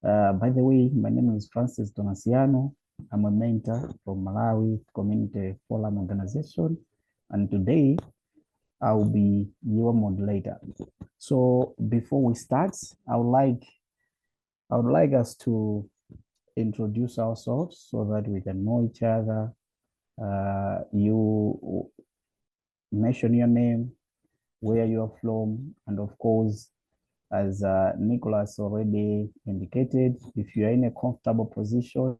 By the way, my name is Francis Donasiano. I'm a mentor from Malawi Community Forum Organization, and today I'll be your moderator. So before we start, I would like us to introduce ourselves so that we can know each other. You mention your name, where you're from, and of course, as Nicholas already indicated, if you're in a comfortable position,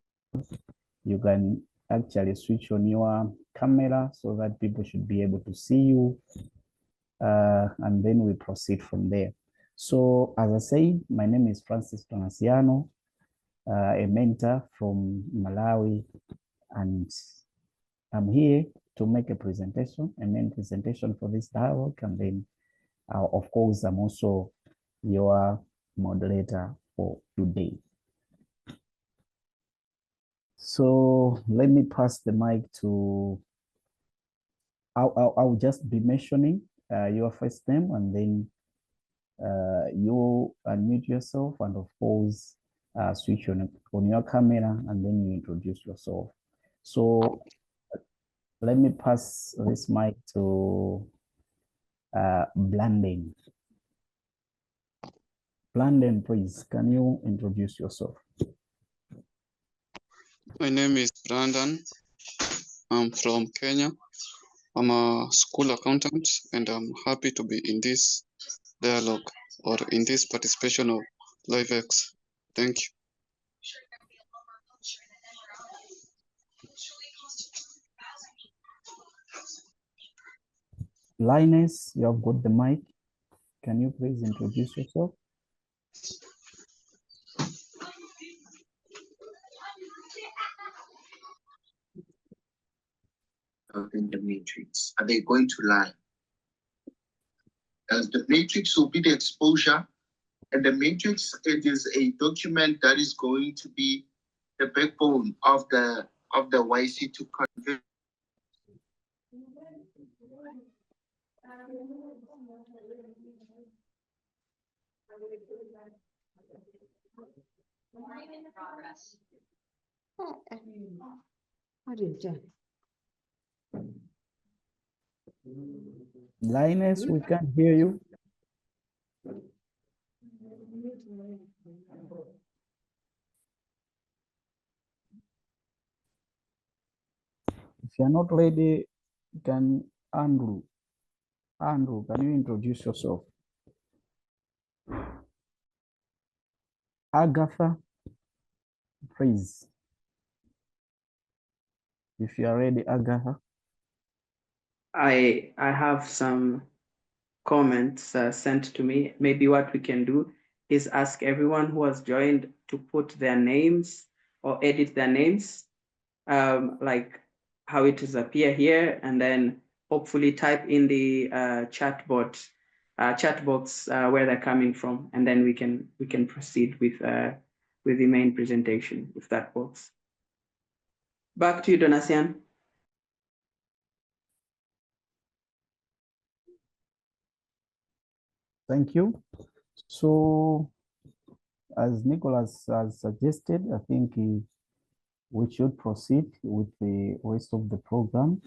you can actually switch on your camera so that people should be able to see you. And then we proceed from there. So as I say, my name is Francis Donasiano, a mentor from Malawi, and I'm here to make a main presentation for this dialogue. And then, of course, I'm also your moderator for today. So let me pass the mic to, I'll just be mentioning your first name, and then you unmute yourself, and of course, switch on your camera, and then you introduce yourself. So let me pass this mic to Blandon. Blandon, please, can you introduce yourself? My name is Brandon. I'm from Kenya. I'm a school accountant, and I'm happy to be in this dialogue or in this participation of LiveX. Thank you. Linus, you have got the mic. Can you please introduce yourself? In the matrix, are they going to lie? As the matrix will be the exposure, and the matrix, it is a document that is going to be the backbone of the YC2 convert. What is that? Linus, we can't hear you. If you're not ready, can Andrew, can you introduce yourself? Agatha, please. If you are ready, Agatha. I have some comments sent to me. Maybe what we can do is ask everyone who has joined to put their names or edit their names, like how it is appear here, and then hopefully type in the chat box where they're coming from, and then we can proceed with the main presentation, if that works. Back to you, Donasian. Thank you. So, as Nicholas has suggested, I think we should proceed with the rest of the program.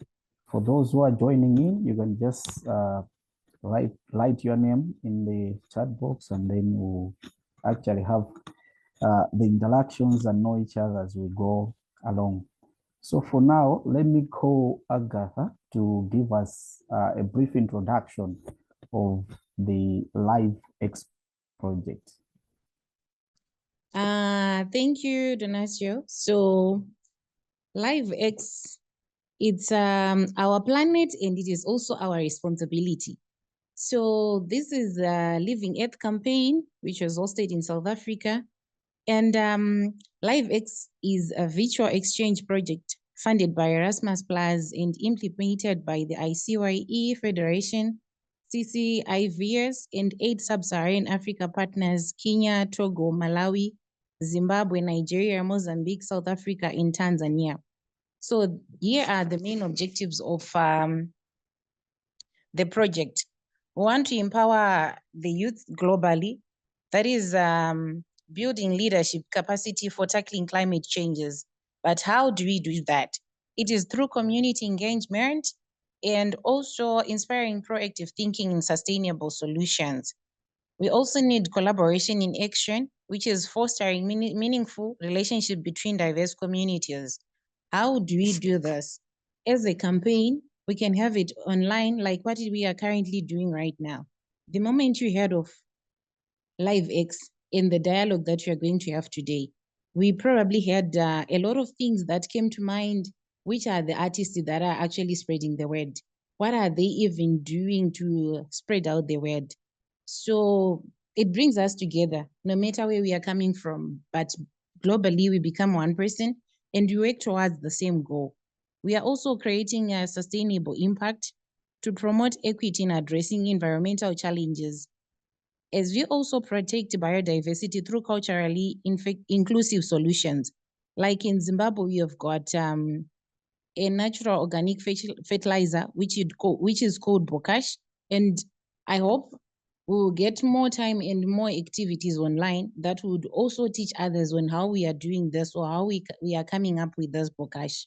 For those who are joining in, you can just write your name in the chat box, and then we'll actually have the interactions and know each other as we go along. So for now, let me call Agatha to give us a brief introduction of the LiveX project. Thank you, Donatio. So LiveX, it's our planet, and it is also our responsibility. So this is a Living Earth campaign, which was hosted in South Africa. And LiveX is a virtual exchange project funded by Erasmus Plus and implemented by the ICYE Federation, CCIVS, and 8 sub-Saharan Africa partners: Kenya, Togo, Malawi, Zimbabwe, Nigeria, Mozambique, South Africa, and Tanzania. So here are the main objectives of the project. We want to empower the youth globally. That is building leadership capacity for tackling climate changes. But how do we do that? It is through community engagement and also inspiring proactive thinking and sustainable solutions. We also need collaboration in action, which is fostering meaningful relationship between diverse communities. How do we do this? As a campaign, we can have it online, like what we are currently doing right now. The moment you heard of LiveX in the dialogue that you are going to have today, we probably had a lot of things that came to mind. Which are the artists that are actually spreading the word? What are they even doing to spread out the word? So it brings us together, no matter where we are coming from, but globally we become one person and we work towards the same goal. We are also creating a sustainable impact to promote equity in addressing environmental challenges, as we also protect biodiversity through culturally inclusive solutions. Like in Zimbabwe, we have got a natural organic fertilizer, which is called bokash. And I hope we will get more time and more activities online that would also teach others on how we are doing this or how we are coming up with this bokash.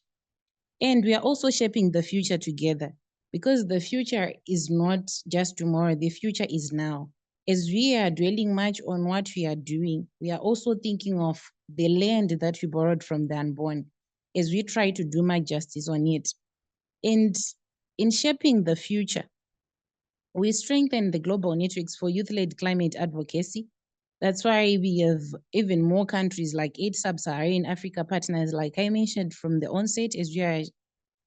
And we are also shaping the future together, because the future is not just tomorrow, the future is now. As we are dwelling much on what we are doing, we are also thinking of the land that we borrowed from the unborn, as we try to do much justice on it. And in shaping the future, we strengthen the global networks for youth-led climate advocacy. That's why we have even more countries like 8 sub-Saharan Africa partners, like I mentioned from the onset, as you are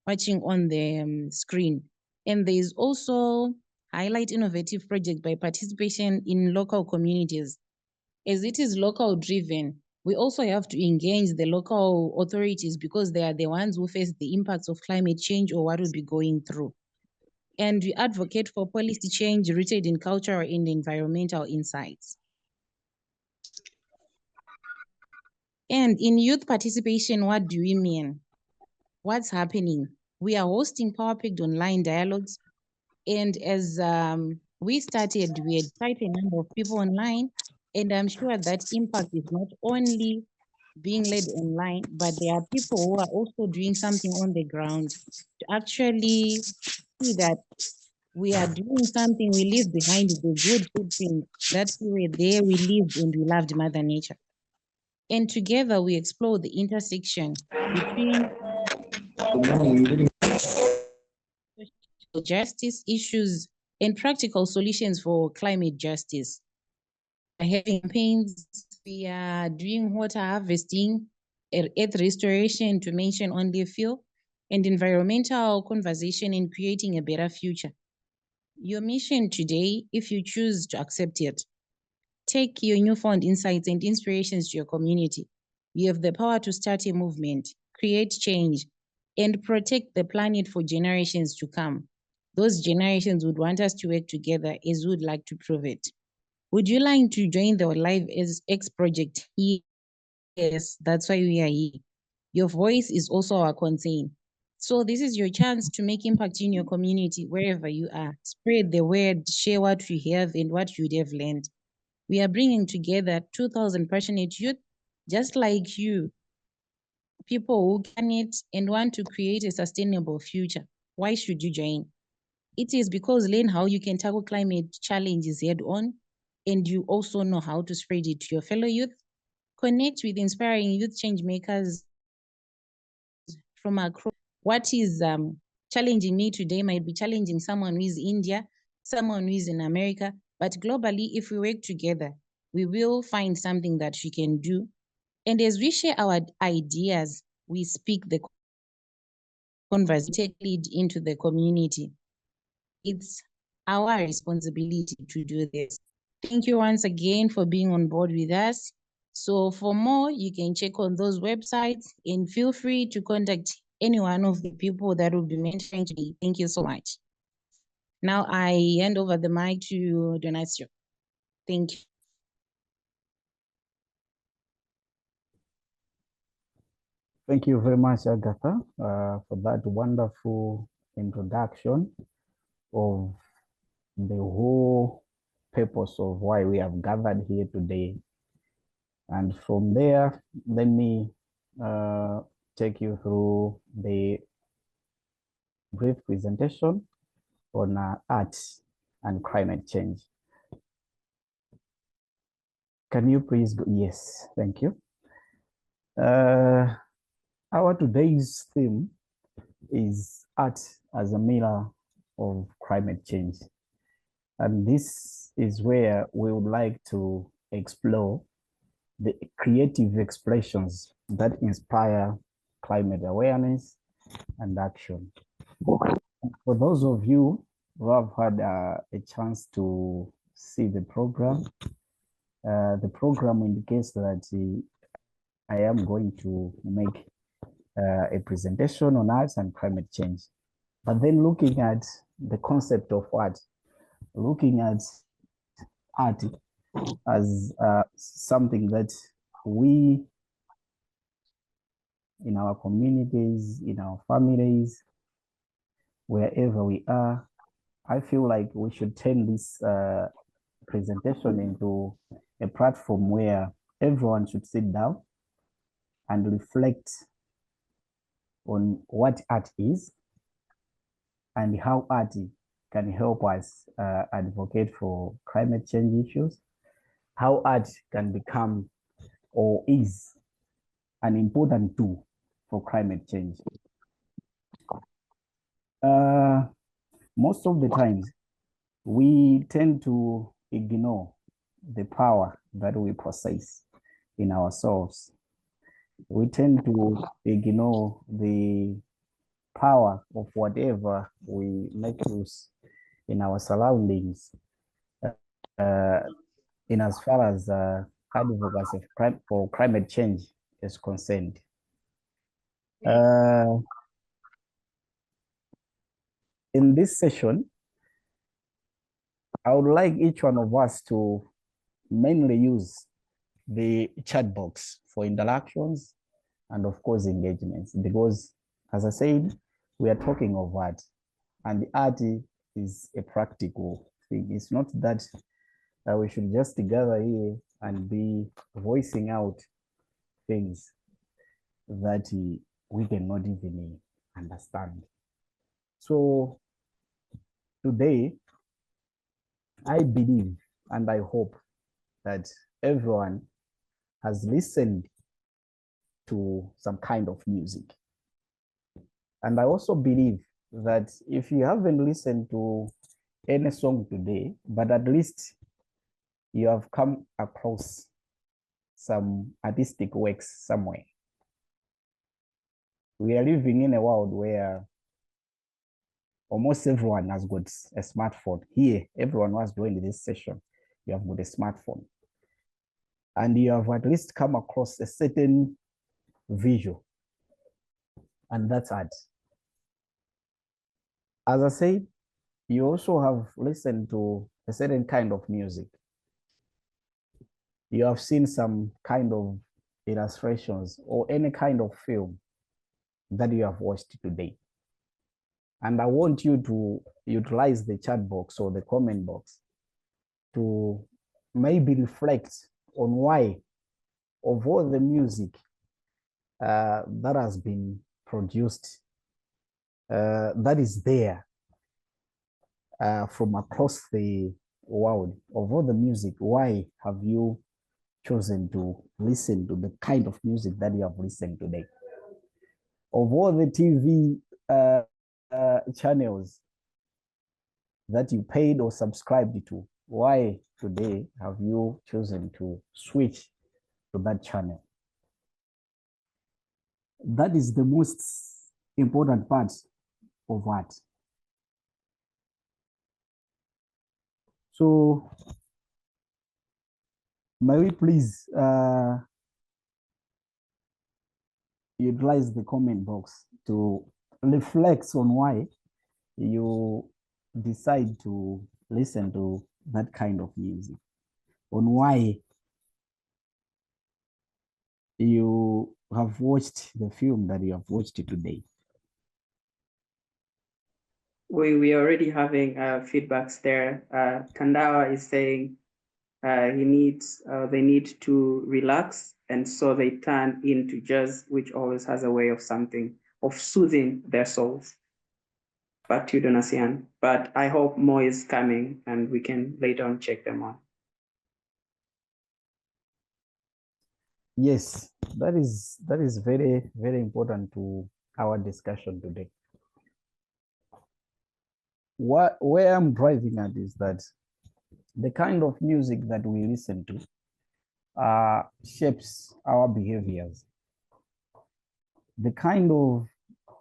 watching on the screen. And there is also highlight innovative project by participation in local communities. As it is local driven, we also have to engage the local authorities, because they are the ones who face the impacts of climate change or what we'll be going through. And we advocate for policy change rooted in cultural and environmental insights. And in youth participation, what do we mean? What's happening? We are hosting power-packed online dialogues. And as we started, we had quite a number of people online. And I'm sure that impact is not only being led online, but there are people who are also doing something on the ground to actually see that we are doing something, we leave behind the good footprint that we were there, we lived and we loved Mother Nature. And together we explore the intersection between justice issues and practical solutions for climate justice. We're having campaigns, we are doing water harvesting, earth restoration, to mention only a few, and environmental conversation in creating a better future. Your mission today, if you choose to accept it, take your newfound insights and inspirations to your community. You have the power to start a movement, create change, and protect the planet for generations to come. Those generations would want us to work together, as we would like to prove it. Would you like to join the Live X project? Yes, that's why we are here. Your voice is also our concern. So this is your chance to make impact in your community, wherever you are. Spread the word, share what you have and what you'd have learned. We are bringing together 2,000 passionate youth, just like you, people who can it and want to create a sustainable future. Why should you join? It is because learn how you can tackle climate challenges head on, and you also know how to spread it to your fellow youth. Connect with inspiring youth change makers from across. What is challenging me today might be challenging someone who is in India, someone who is in America, but globally, if we work together, we will find something that we can do. And as we share our ideas, we speak the conversation, take lead into the community. It's our responsibility to do this. Thank you once again for being on board with us. So for more, you can check on those websites and feel free to contact any one of the people that will be mentioned today. Thank you so much. Now I hand over the mic to Donatio. Thank you. Thank you very much, Agatha, for that wonderful introduction of the whole purpose of why we have gathered here today. And from there, let me take you through the brief presentation on art and climate change. Can you please go? Yes, thank you. Our today's theme is art as a mirror of climate change. And this is where we would like to explore the creative expressions that inspire climate awareness and action. For those of you who have had a chance to see the program indicates that I am going to make a presentation on arts and climate change. But then looking at the concept of art, looking at art as something that we, in our communities, in our families, wherever we are, I feel like we should turn this presentation into a platform where everyone should sit down and reflect on what art is and how art can help us advocate for climate change issues, how art can become or is an important tool for climate change. Most of the times, we tend to ignore the power that we possess in ourselves. We tend to ignore the power of whatever we make use in our surroundings, in as far as advocacy for climate change is concerned. In this session, I would like each one of us to mainly use the chat box for interactions and of course engagements, because as I said, we are talking of art, and the art is a practical thing. It's not that we should just gather here and be voicing out things that we cannot even understand. So today, I believe and I hope that everyone has listened to some kind of music. And I also believe that if you haven't listened to any song today, but at least you have come across some artistic works somewhere. We are living in a world where almost everyone has got a smartphone. Here, everyone who has joined this session, you have got a smartphone. And you have at least come across a certain visual, and that's art. As I said, you also have listened to a certain kind of music. You have seen some kind of illustrations or any kind of film that you have watched today. And I want you to utilize the chat box or the comment box to maybe reflect on why, of all the music that has been produced, that is there from across the world, of all the music, why have you chosen to listen to the kind of music that you have listened today? Of all the TV channels that you paid or subscribed to, why today have you chosen to switch to that channel? That is the most important part of art. So may we please utilize the comment box to reflect on why you decide to listen to that kind of music, on why you have watched the film that you have watched today. We are already having feedbacks there. Tandawa is saying they need to relax, and so they turn into jazz, which always has a way of soothing their souls. Back to you, Donasian. But I hope more is coming and we can later on check them on. Yes, that is very, very important to our discussion today. Where I'm driving at is that the kind of music that we listen to shapes our behaviors. The kind of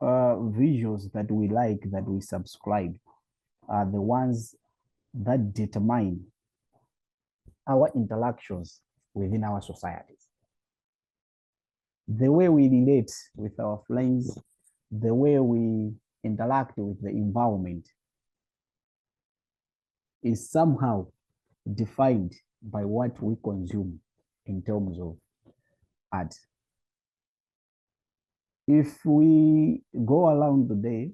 visuals that we like, that we subscribe, are the ones that determine our interactions within our societies. The way we relate with our friends, the way we interact with the environment is somehow defined by what we consume in terms of art. If we go around today,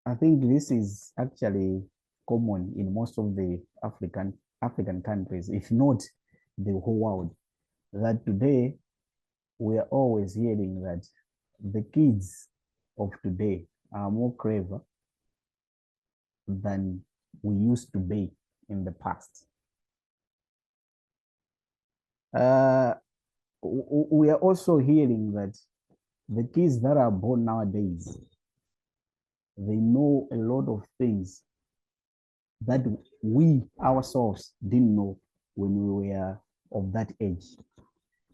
I think this is actually common in most of the African countries, if not the whole world, that today we are always hearing that the kids of today are more clever than we used to be in the past. We are also hearing that the kids that are born nowadays, they know a lot of things that we ourselves didn't know when we were of that age.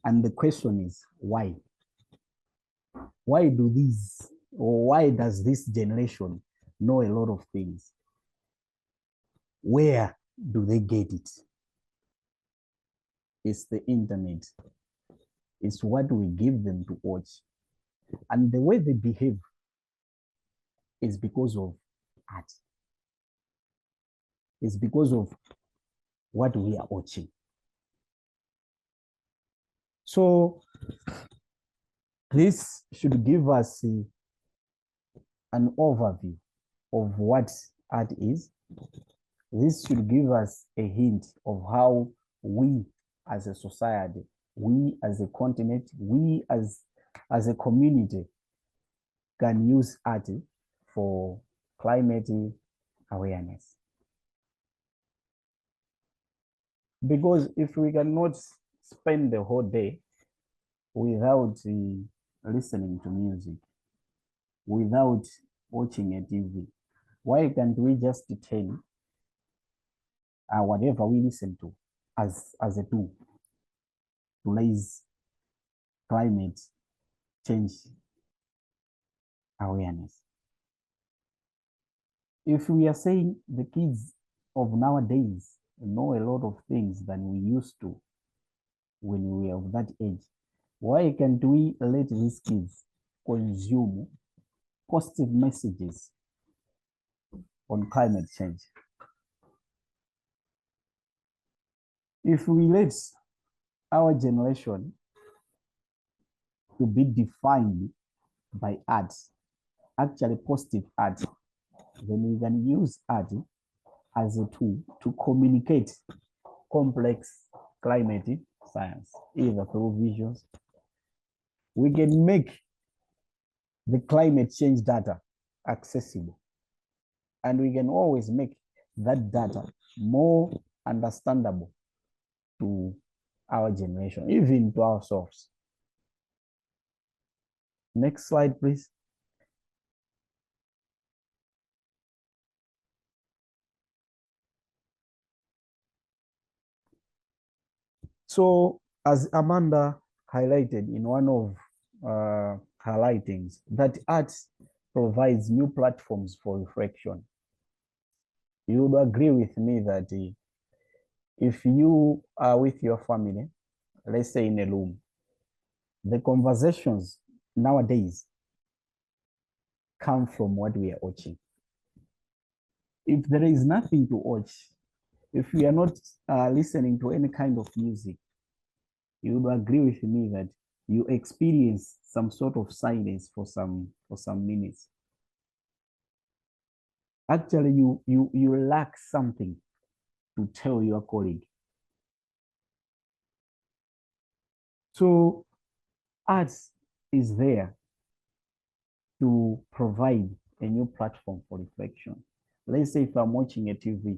And the question is, why? Why does this generation know a lot of things? Where do they get it? It's the internet. It's what we give them to watch. And the way they behave is because of art. It's because of what we are watching. So this should give us an overview of what art is. This should give us a hint of how we as a society, we as a continent, we as a community can use art for climate awareness. Because if we cannot spend the whole day without listening to music, without watching a TV, why can't we just turn whatever we listen to as a tool to raise climate change awareness? If we are saying the kids of nowadays know a lot of things than we used to when we were of that age, why can't we let these kids consume positive messages on climate change? If we let our generation to be defined by art, actually positive art, then we can use art as a tool to communicate complex climate science, either through visuals. We can make the climate change data accessible, and we can always make that data more understandable to our generation, even to ourselves. Next slide, please. So as Amanda highlighted in one of her writings, that art provides new platforms for reflection. You would agree with me that if you are with your family, let's say in a room, the conversations nowadays come from what we are watching. If there is nothing to watch, if we are not listening to any kind of music, you would agree with me that you experience some sort of silence for some minutes. Actually, you lack something to tell your colleague. So arts is there to provide a new platform for reflection. Let's say if I'm watching a TV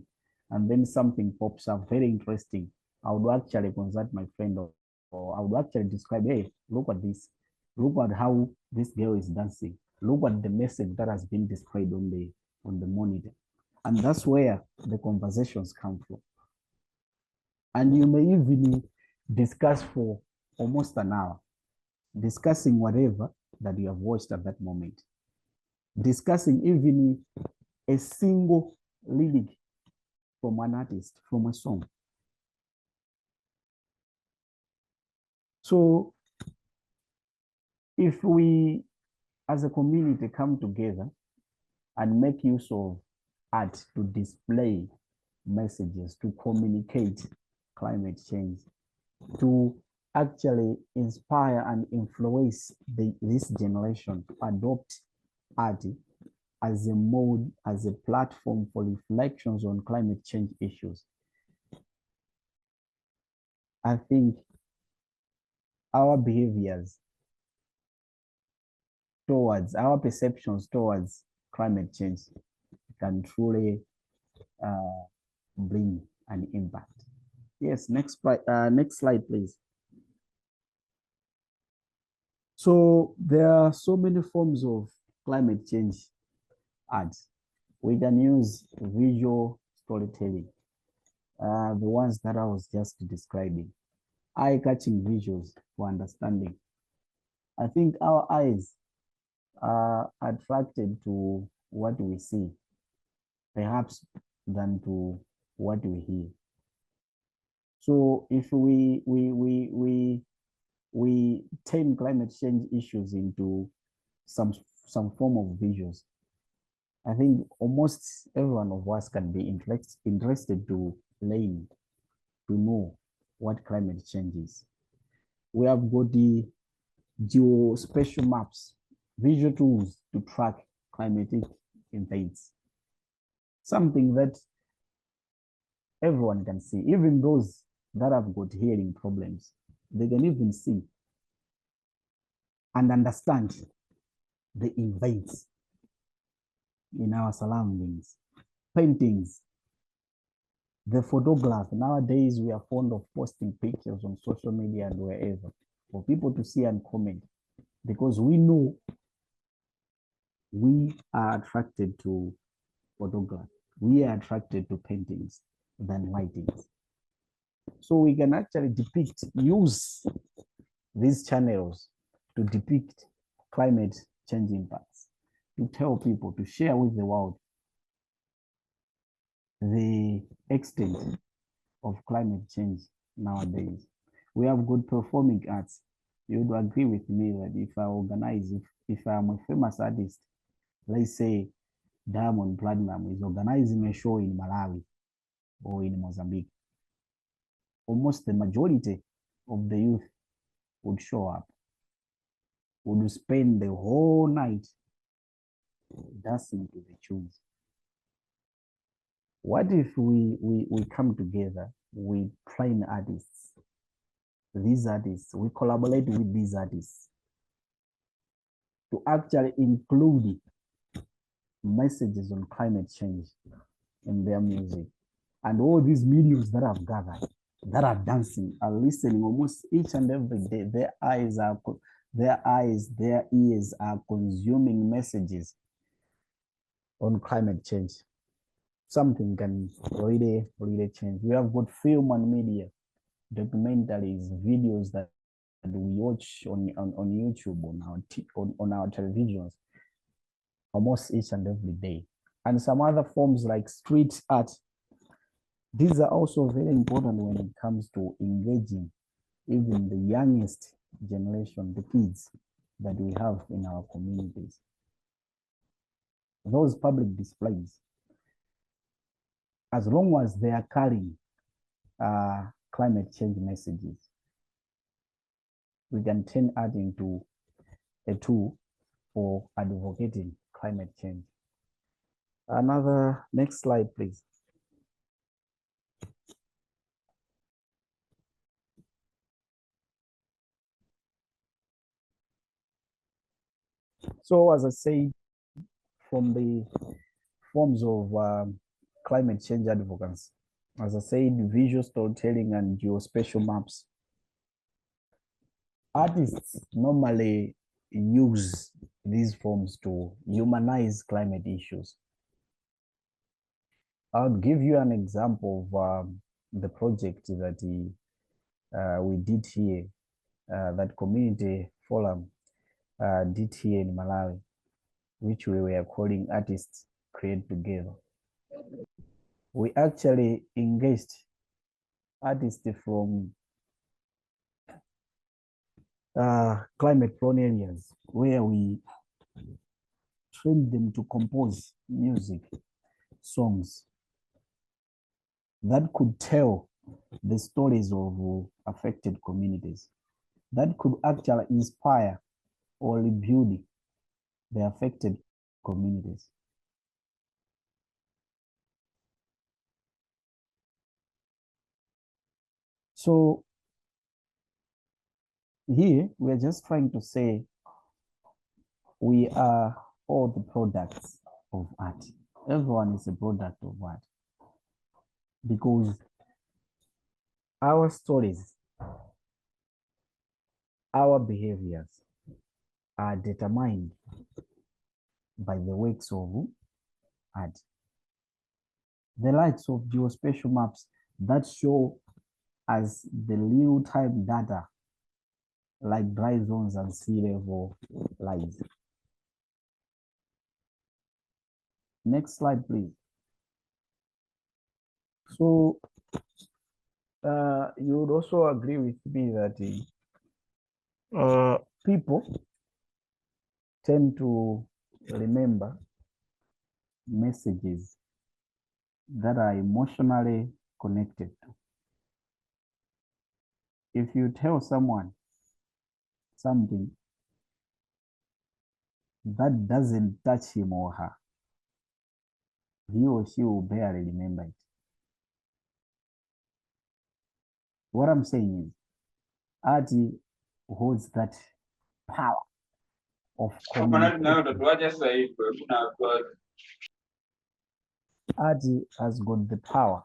and then something pops up very interesting, I would actually consult my friend, or I would actually describe, hey, look at this. Look at how this girl is dancing. Look at the message that has been displayed on the monitor. And that's where the conversations come from. And you may even discuss for almost an hour, discussing whatever that you have watched at that moment, discussing even a single lyric from an artist, from a song. So if we as a community come together and make use of art to display messages, to communicate climate change, to actually inspire and influence this generation to adopt art as a mode, as a platform for reflections on climate change issues, I think our behaviors towards, our perceptions towards climate change can truly bring an impact. Yes, next slide, please. So there are so many forms of climate change art. We can use visual storytelling, the ones that I was just describing, eye-catching visuals for understanding. I think our eyes are attracted to what we see, perhaps than to what we hear. So if we turn climate change issues into some form of visuals, I think almost every one of us can be interested to learn, to know what climate change is. We have got the geospatial maps, visual tools to track climatic events. Something that everyone can see, even those that have got hearing problems, they can even see and understand the events in our surroundings. Paintings, the photograph. Nowadays, we are fond of posting pictures on social media and wherever for people to see and comment, because we know we are attracted to photograph. We are attracted to paintings than writings. So we can actually use these channels to depict climate change impacts, to tell people, to share with the world the extent of climate change nowadays. We have good performing arts. You would agree with me that if I organize, if I'm a famous artist, let's say Diamond Platinum is organizing a show in Malawi or in Mozambique, almost the majority of the youth would show up, would spend the whole night dancing to the tunes. What if we come together, we train artists, we collaborate with these artists to actually include messages on climate change in their music, and all these mediums that have gathered, that are dancing, are listening almost each and every day. Their ears are consuming messages on climate change. Something can really change. We have got film and media, documentaries, videos that we watch on YouTube, on our televisions, almost each and every day. And some other forms like street art. These are also very important when it comes to engaging even the youngest generation, the kids that we have in our communities. Those public displays, as long as they are carrying climate change messages, we can turn art into a tool for advocating climate change. Next slide, please. So as I said, from the forms of climate change advocacy, as I said, visual storytelling and geospatial maps. Artists normally use these forms to humanize climate issues. I'll give you an example of the project that we did here, that community forum did here in Malawi, which we were calling Artists Create Together. We actually engaged artists from climate prone areas where we trained them to compose music, songs that could tell the stories of affected communities, that could actually inspire or rebuild the affected communities. So here we're just trying to say we are all the products of art. Everyone is a product of art because our stories, our behaviors are determined by the works of art. The likes of geospatial maps that show us the real-time data like dry zones and sea level rise. Next slide, please. So you would also agree with me that people tend to remember messages that are emotionally connected to. If you tell someone something that doesn't touch him or her, he or she will barely remember it. What I'm saying is, art holds that power of communication. Art has got the power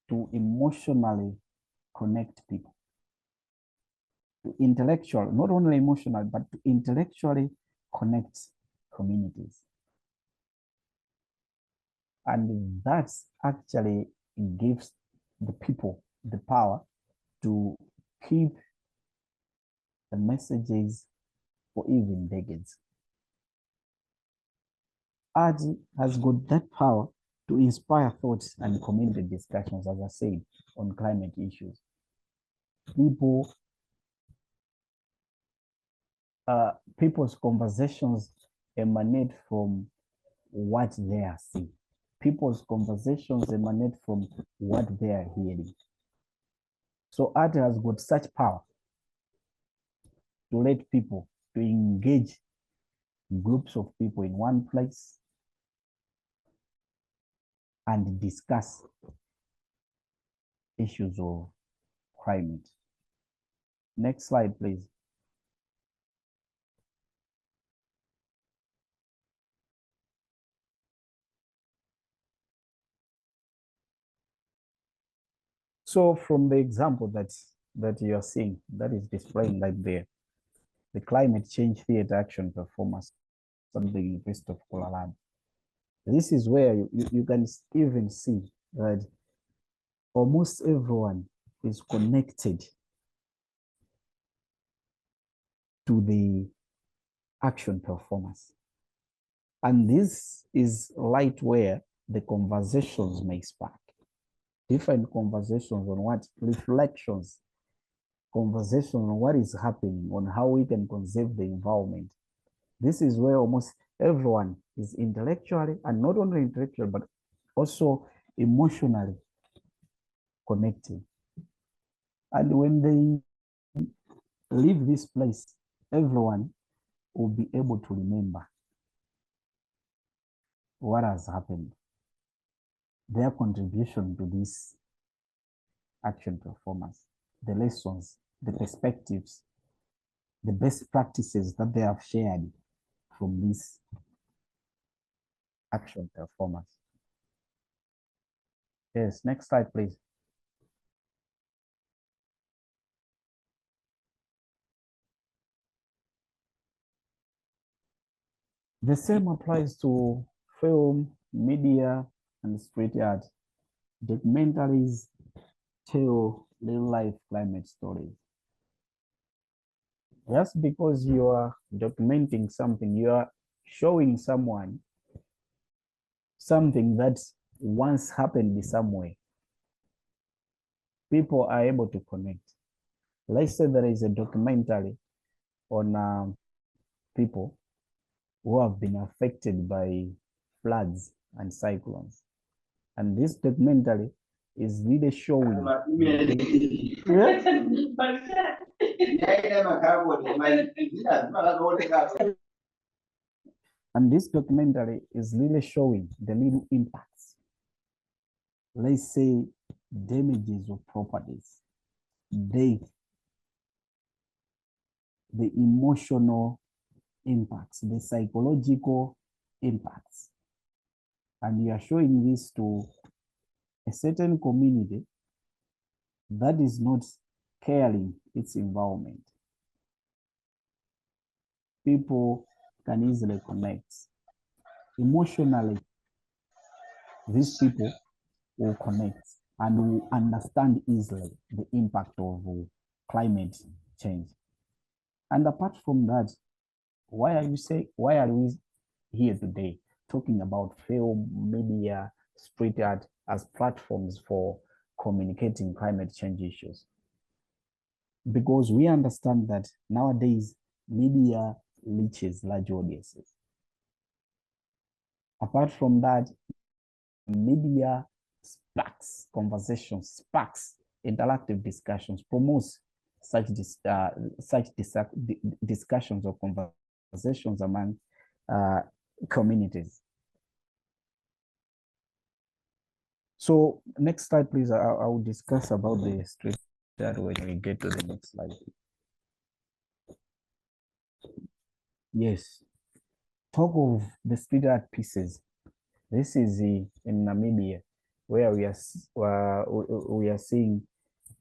to emotionally connect people, to intellectual, not only emotional, but to intellectually connect communities. And that actually gives the people the power to keep the messages for even decades. Art has got that power to inspire thoughts and community discussions, as I said, on climate issues. People's conversations emanate from what they are seeing. People's conversations emanate from what they are hearing. So art has got such power to let people, to engage groups of people in one place and discuss issues of climate. Next slide, please. So from the example that you are seeing, that is displaying right there, the climate change theater action performance at the University of Colorado. This is where you can even see that almost everyone is connected to the action performance. And this is right where the conversations may spark. Different conversations on what reflections, conversation on what is happening, on how we can conserve the environment. This is where almost everyone is intellectually, and not only intellectual, but also emotionally connected. And when they leave this place, everyone will be able to remember what has happened, their contribution to this action performance, the lessons, the perspectives, the best practices that they have shared from this action performance. Yes, next slide, please. The same applies to film, media, and street art. Documentaries tell real-life climate stories. Just because you are documenting something, you are showing someone something that once happened somewhere. People are able to connect. Let's say there is a documentary on people who have been affected by floods and cyclones. And this documentary is really showing. And this documentary is really showing the little impacts. Let's say damages of properties, death, the emotional impacts, the psychological impacts. And you are showing this to a certain community that is not caring its environment. People can easily connect. Emotionally, these people will connect and will understand easily the impact of climate change. And apart from that, why are we here today talking about film, media, street art as platforms for communicating climate change issues? Because we understand that nowadays media reaches large audiences. Apart from that, media sparks conversations, sparks interactive discussions, promotes such discussions or conversations among communities. So next slide, please. I will discuss about the street art when we get to the next slide. Yes, talk of the street art pieces. This is in Namibia, where we are seeing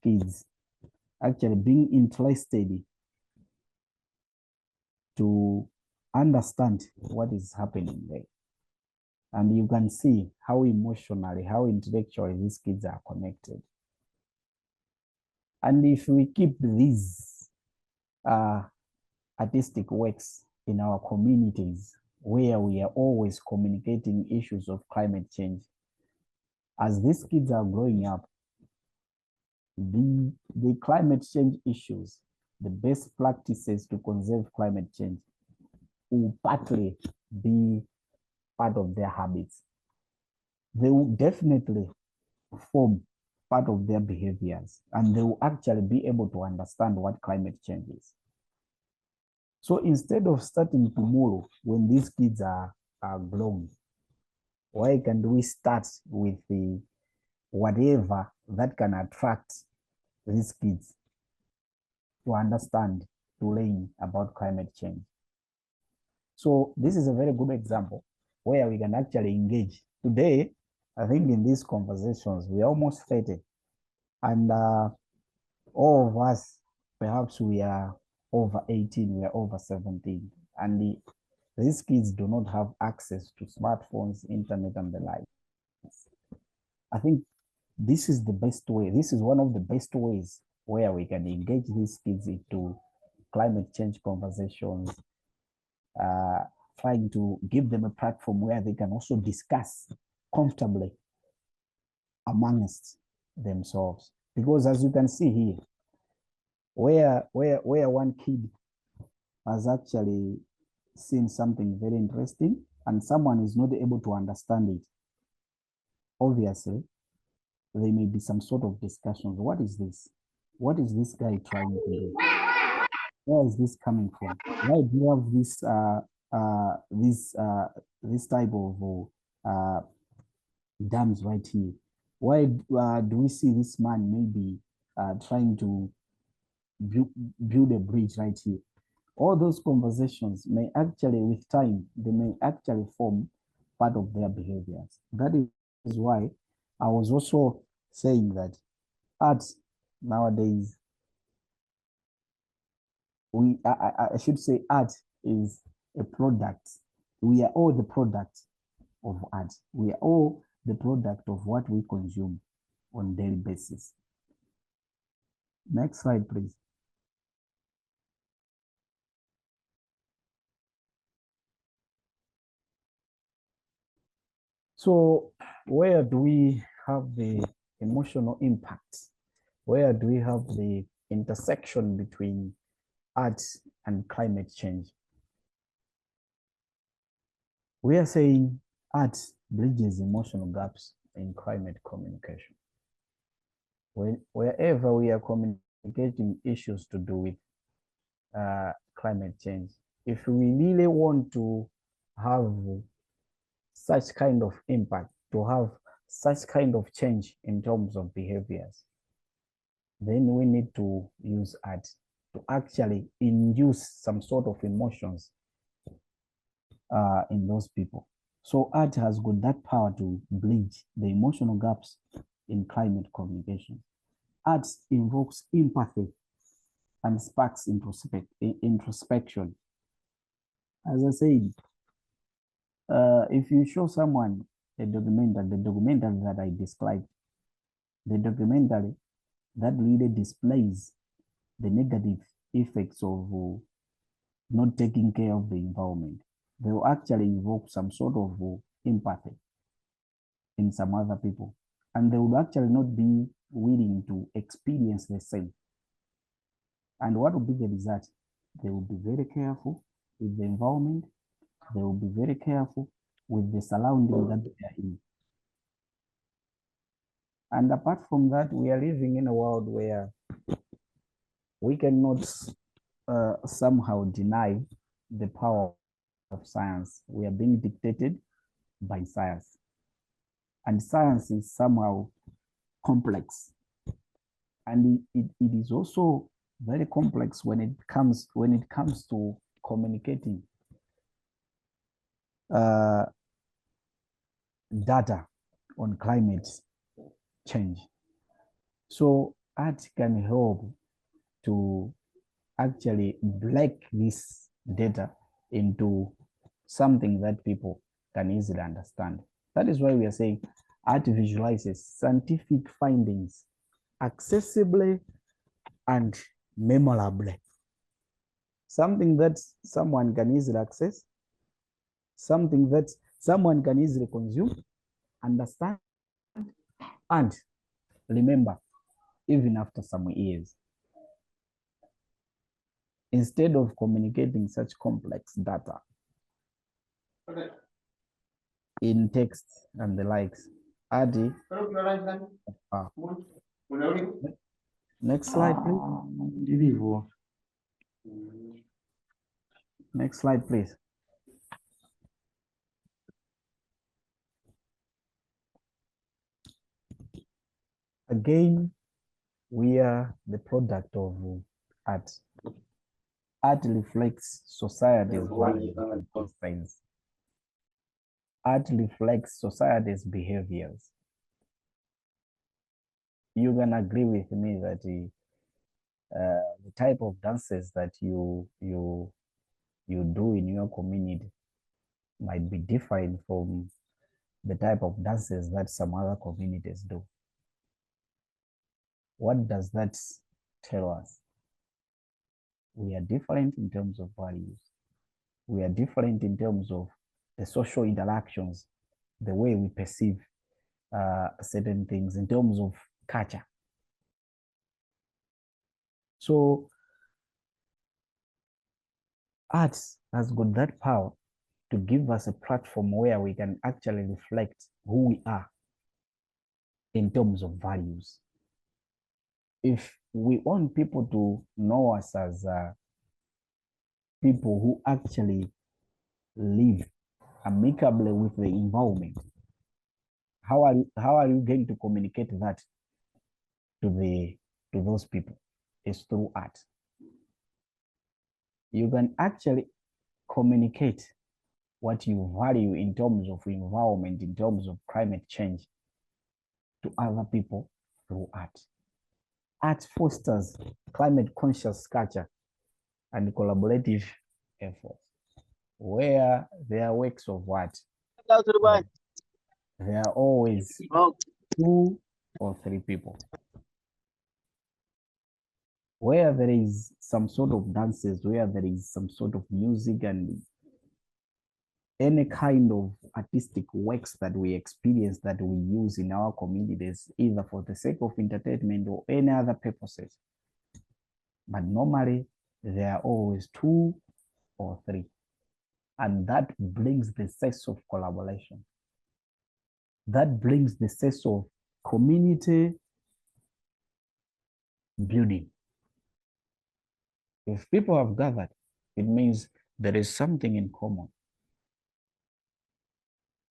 kids actually being interested to understand what is happening there. And you can see how emotionally, how intellectually these kids are connected. And if we keep these artistic works in our communities, where we are always communicating issues of climate change, as these kids are growing up, the climate change issues, the best practices to conserve climate change will partly be part of their habits. They will definitely form part of their behaviors, and they will actually be able to understand what climate change is. So instead of starting tomorrow when these kids are grown, why can't we start with the whatever that can attract these kids to understand, to learn about climate change? So this is a very good example where we can actually engage. Today, I think in these conversations, we're almost 30. And all of us, perhaps we are over 18, we are over 17. And these kids do not have access to smartphones, internet, and the like. I think this is the best way. This is one of the best ways where we can engage these kids into climate change conversations, trying to give them a platform where they can also discuss comfortably amongst themselves. Because as you can see here, where one kid has actually seen something very interesting and someone is not able to understand it, obviously, there may be some sort of discussions. What is this? What is this guy trying to do? Where is this coming from? Why do you have this type of dams right here? Why do we see this man maybe trying to build a bridge right here? all those conversations may actually, with time, they may actually form part of their behaviors. That is why I was also saying that art nowadays, I should say art is a product. We are all the product of art. We are all the product of what we consume on a daily basis. Next slide, please. So where do we have the emotional impact? Where do we have the intersection between art and climate change? We are saying art bridges emotional gaps in climate communication. Wherever we are communicating issues to do with climate change, if we really want to have such kind of impact, to have such kind of change in terms of behaviors, then we need to use art to actually induce some sort of emotions in those people. So art has got that power to bridge the emotional gaps in climate communication. Art invokes empathy and sparks introspection. As I said, if you show someone a documentary, the documentary that I described, the documentary that really displays the negative effects of not taking care of the environment, they will actually invoke some sort of empathy in some other people. And they would actually not be willing to experience the same. And what will be the result? They will be very careful with the environment. They will be very careful with the surrounding that they are in. And apart from that, we are living in a world where we cannot somehow deny the power of science. We are being dictated by science. And science is somehow complex. And it is also very complex when it comes to communicating data on climate change. So art can help to actually break this data into something that people can easily understand. That is why we are saying art visualizes scientific findings accessibly and memorably. Something that someone can easily access, something that someone can easily consume, understand, and remember, even after some years. Instead of communicating such complex data in text and the likes. Adi. Next slide, please. Next slide, please. Again, we are the product of art. Art reflects society's values and constraints. Art reflects society's behaviors. You can agree with me that the type of dances that you do in your community might be different from the type of dances that some other communities do. What does that tell us? We are different in terms of values. We are different in terms of the social interactions, the way we perceive certain things in terms of culture. So art has got that power to give us a platform where we can actually reflect who we are in terms of values. If we want people to know us as people who actually live amicably with the environment, how are you going to communicate that to those people? It's through art. you can actually communicate what you value in terms of environment, in terms of climate change to other people through art. Art fosters climate conscious culture and collaborative efforts. Where there are works of art, there are always 2 or 3 people. Where there is some sort of dances, where there is some sort of music and any kind of artistic works that we experience that we use in our communities, either for the sake of entertainment or any other purposes. But normally there are always 2 or 3. And that brings the sense of collaboration. That brings the sense of community building. If people have gathered, it means there is something in common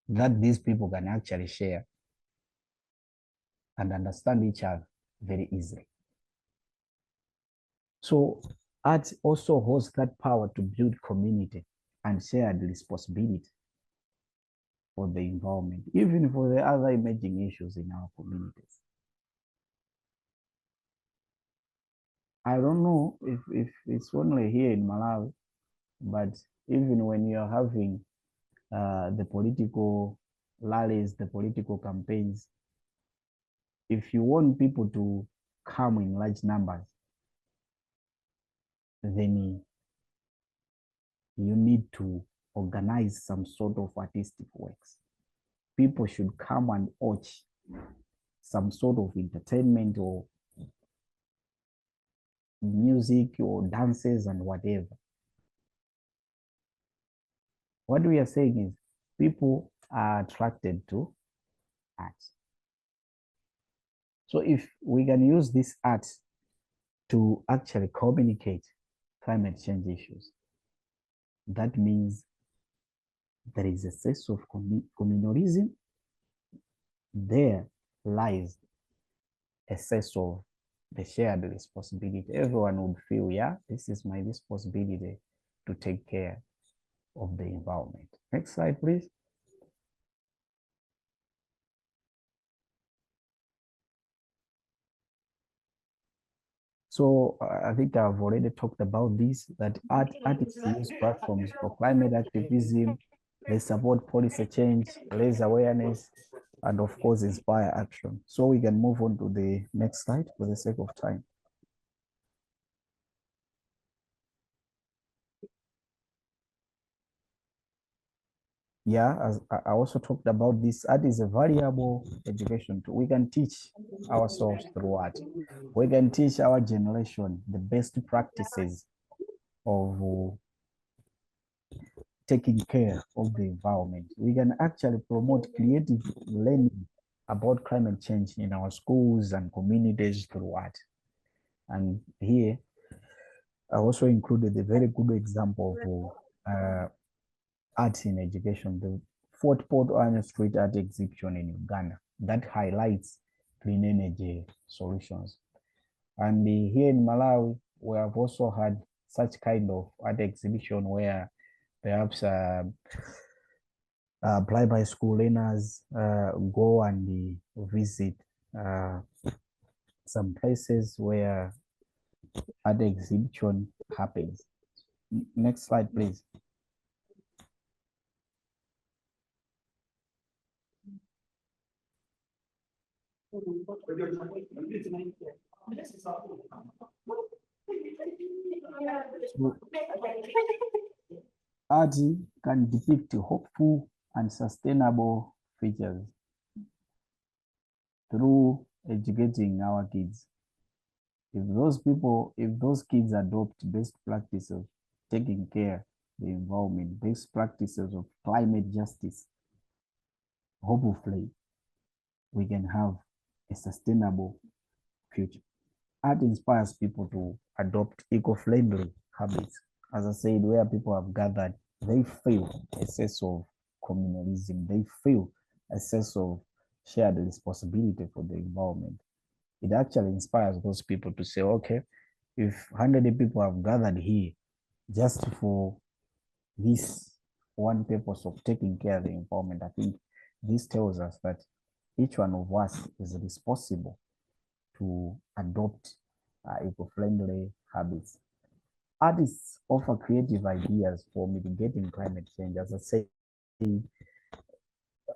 that these people can actually share and understand each other very easily. So art also holds that power to build community and shared responsibility for the environment, even for the other emerging issues in our communities. I don't know if it's only here in Malawi, but even when you're having the political rallies, the political campaigns, if you want people to come in large numbers, then you need to organize some sort of artistic works. People should come and watch some sort of entertainment or music or dances and whatever. What we are saying is people are attracted to art. So if we can use this art to actually communicate climate change issues, that means there is a sense of communalism. There lies a sense of the shared responsibility. Everyone would feel, yeah, this is my responsibility to take care of the environment. Next slide, please. So I think I've already talked about this, that artists use platforms for climate activism, they support policy change, raise awareness, and of course, inspire action. So we can move on to the next slide for the sake of time. Yeah, as I also talked about this, art is a valuable education tool. We can teach ourselves through art. We can teach our generation the best practices of taking care of the environment. We can actually promote creative learning about climate change in our schools and communities through art. And here, I also included a very good example of art in education, the Fort Port Annual Street Art Exhibition in Uganda that highlights clean energy solutions. And here in Malawi, we have also had such kind of art exhibition where perhaps primary school learners go and visit some places where art exhibition happens. Next slide, please. So, art can depict hopeful and sustainable futures through educating our kids. If those kids adopt best practices of taking care of the environment, best practices of climate justice, hopefully we can have a sustainable future. Art inspires people to adopt eco-friendly habits. As I said, where people have gathered, they feel a sense of communalism. They feel a sense of shared responsibility for the environment. It actually inspires those people to say, okay, if 100 people have gathered here, just for this one purpose of taking care of the environment. I think this tells us that each one of us is responsible to adopt eco-friendly habits. Artists offer creative ideas for mitigating climate change. As I say,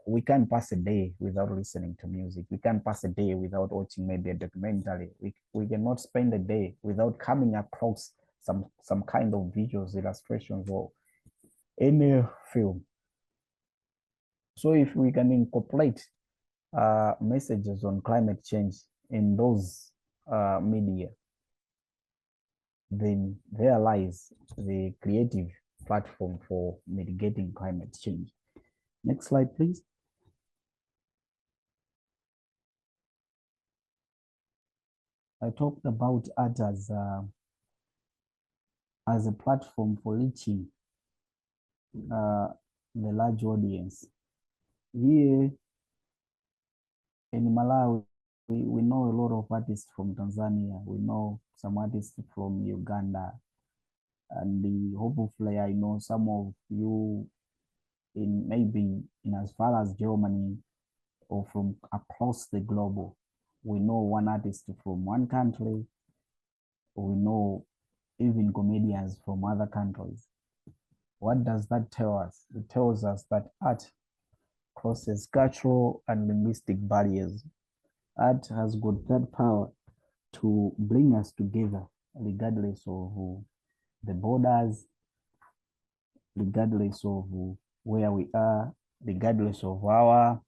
we can't pass a day without listening to music. We can't pass a day without watching maybe a documentary. We cannot spend a day without coming across some kind of visuals, illustrations, or any film. So if we can incorporate messages on climate change in those media, then there lies the creative platform for mitigating climate change. Next slide, please. I talked about art as a platform for reaching the large audience. Here in Malawi, we know a lot of artists from Tanzania. We know some artists from Uganda. And hopefully I know some of you in maybe in as far as Germany or from across the globe. We know one artist from one country. We know even comedians from other countries. What does that tell us? It tells us that art crosses cultural and linguistic barriers. Art has got that power to bring us together, regardless of the borders, regardless of where we are, regardless of our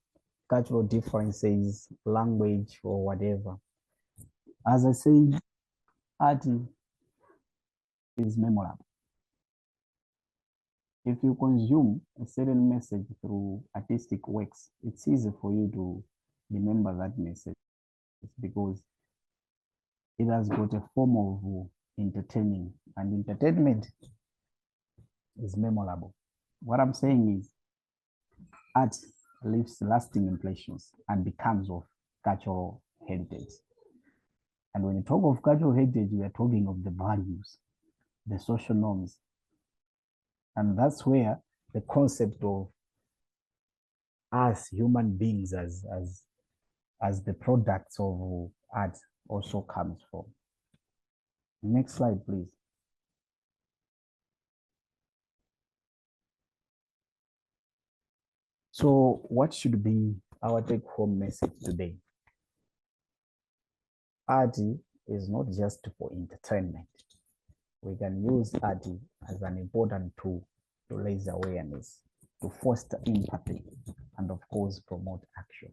cultural differences, language, or whatever. As I said, art is memorable. If you consume a certain message through artistic works, it's easy for you to remember that message because it has got a form of entertaining, and entertainment is memorable. What I'm saying is art leaves lasting impressions and becomes of cultural heritage. And when you talk of cultural heritage, we are talking of the values, the social norms. And that's where the concept of us human beings as the products of art also comes from. Next slide, please. So what should be our take-home message today? Art is not just for entertainment. We can use art as an important tool to raise awareness, to foster empathy, and of course, promote action.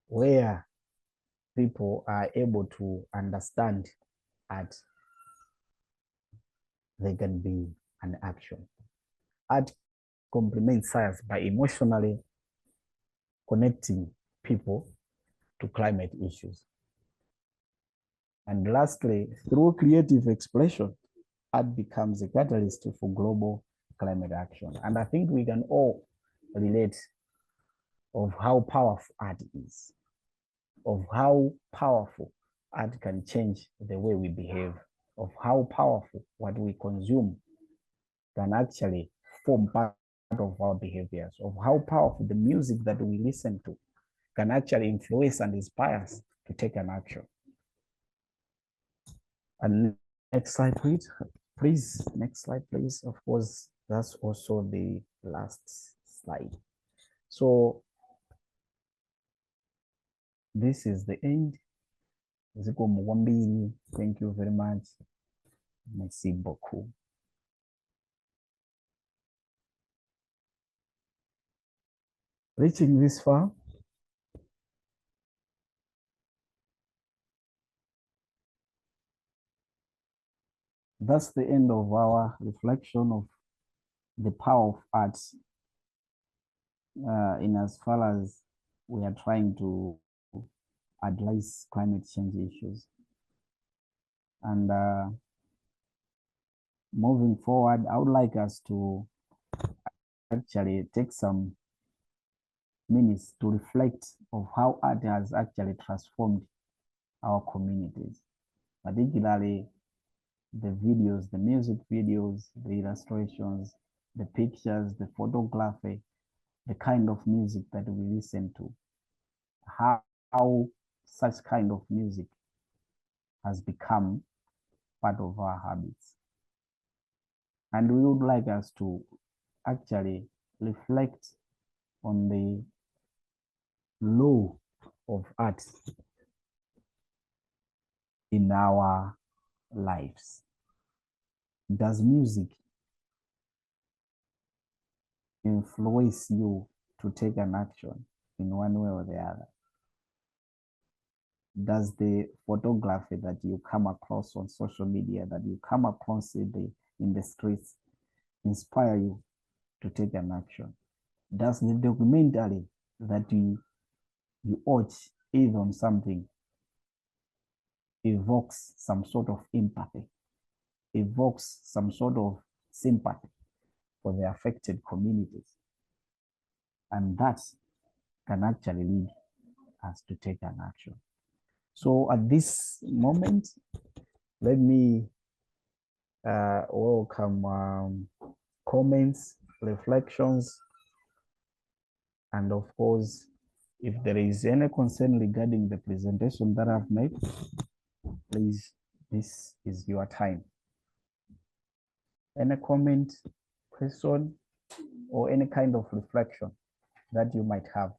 Where people are able to understand art, there can be an action. Art complements science by emotionally connecting people to climate issues. And lastly, through creative expression, art becomes a catalyst for global climate action. And I think we can all relate of how powerful art is, of how powerful art can change the way we behave, of how powerful what we consume can actually form part of our behaviors, of how powerful the music that we listen to can actually influence and inspire us to take an action. And next slide, please. Please, next slide, please. Of course, that's also the last slide. So this is the end. Thank you very much. Merci beaucoup. Reaching this far, that's the end of our reflection of the power of arts in as far as we are trying to address climate change issues. And moving forward, I would like us to actually take some minutes to reflect of how art has actually transformed our communities, particularly the videos, the music videos, the illustrations, the pictures, the photography, the kind of music that we listen to, how such kind of music has become part of our habits. And we would like us to actually reflect on the role of art in our lives. Does music influence you to take an action in one way or the other? Does the photography that you come across on social media, that you come across in the streets, inspire you to take an action? Does the documentary that you watch either on something evokes some sort of empathy, evokes some sort of sympathy for the affected communities? And that can actually lead us to take an action. So at this moment, let me welcome comments, reflections, and of course, if there is any concern regarding the presentation that I've made, please, this is your time. Any comment, question, or any kind of reflection that you might have.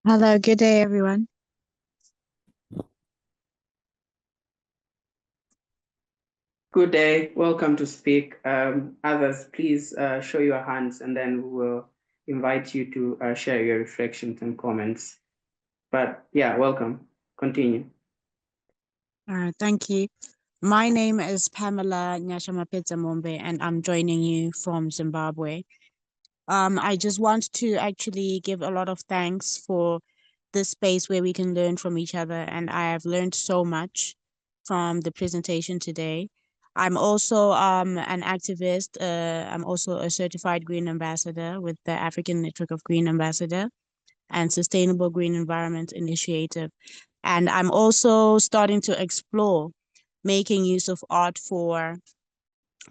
Hello, good day, everyone. Good day, welcome to speak. Others, please show your hands and then we will invite you to share your reflections and comments. But yeah, welcome, continue. Thank you. My name is Pamela Nyashamapedza Mombe, and I'm joining you from Zimbabwe. I just want to actually give a lot of thanks for this space where we can learn from each other, and I have learned so much from the presentation today. I'm also an activist. I'm also a certified Green Ambassador with the African Network of Green Ambassador and Sustainable Green Environment Initiative. And I'm also starting to explore making use of art for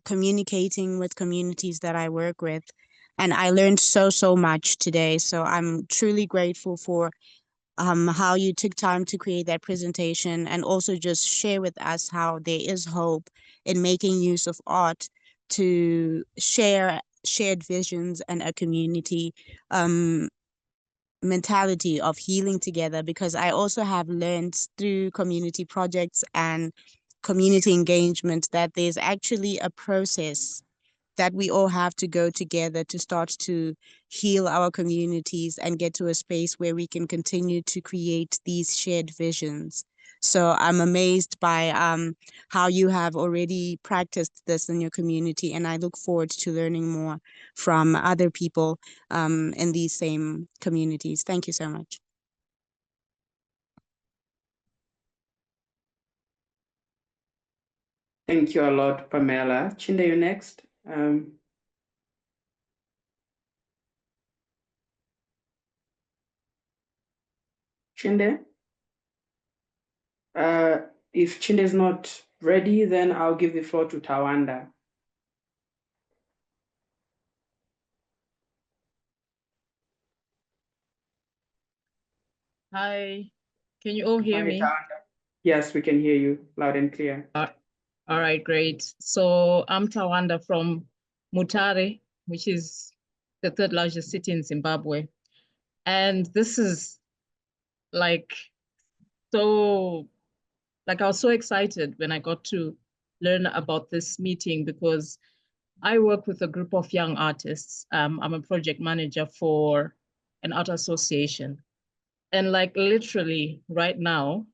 communicating with communities that I work with. And I learned so much today. So I'm truly grateful for how you took time to create that presentation and also just share with us how there is hope in making use of art to share shared visions and a community mentality of healing together, because I also have learned through community projects and community engagement that there's actually a process that we all have to go together to start to heal our communities and get to a space where we can continue to create these shared visions. So I'm amazed by how you have already practiced this in your community, and I look forward to learning more from other people in these same communities. Thank you so much. Thank you a lot, Pamela. Chinda, you next. Chinde? If Chinde is not ready, then I'll give the floor to Tawanda. Hi, can you all hear me? Yes, we can hear you loud and clear. All right, great. So I'm Tawanda from Mutare, which is the third largest city in Zimbabwe. And this is I was so excited when I got to learn about this meeting because I work with a group of young artists. I'm a project manager for an art association. And literally right now,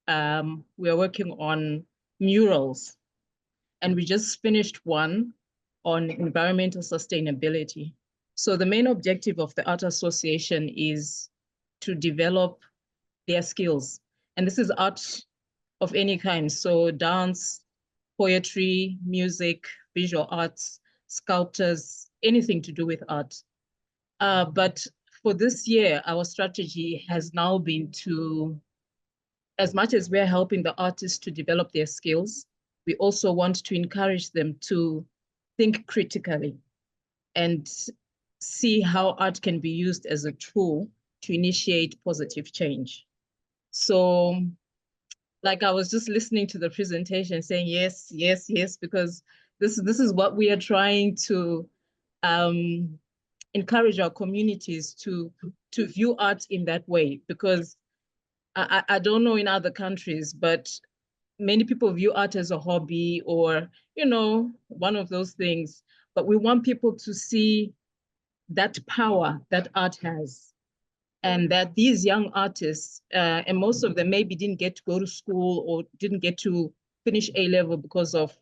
we are working on murals, and we just finished one on environmental sustainability. So the main objective of the Art Association is to develop their skills. And this is art of any kind. So dance, poetry, music, visual arts, sculptors, anything to do with art. But for this year, our strategy has now been to, as much as we're helping the artists to develop their skills, we also want to encourage them to think critically and see how art can be used as a tool to initiate positive change. So, like, I was just listening to the presentation saying, yes, yes, yes, because this is what we are trying to encourage our communities to view art in that way, because I don't know in other countries, but many people view art as a hobby or, you know, one of those things. But we want people to see that power that art has, and that these young artists, and most of them maybe didn't get to go to school or didn't get to finish A level because of,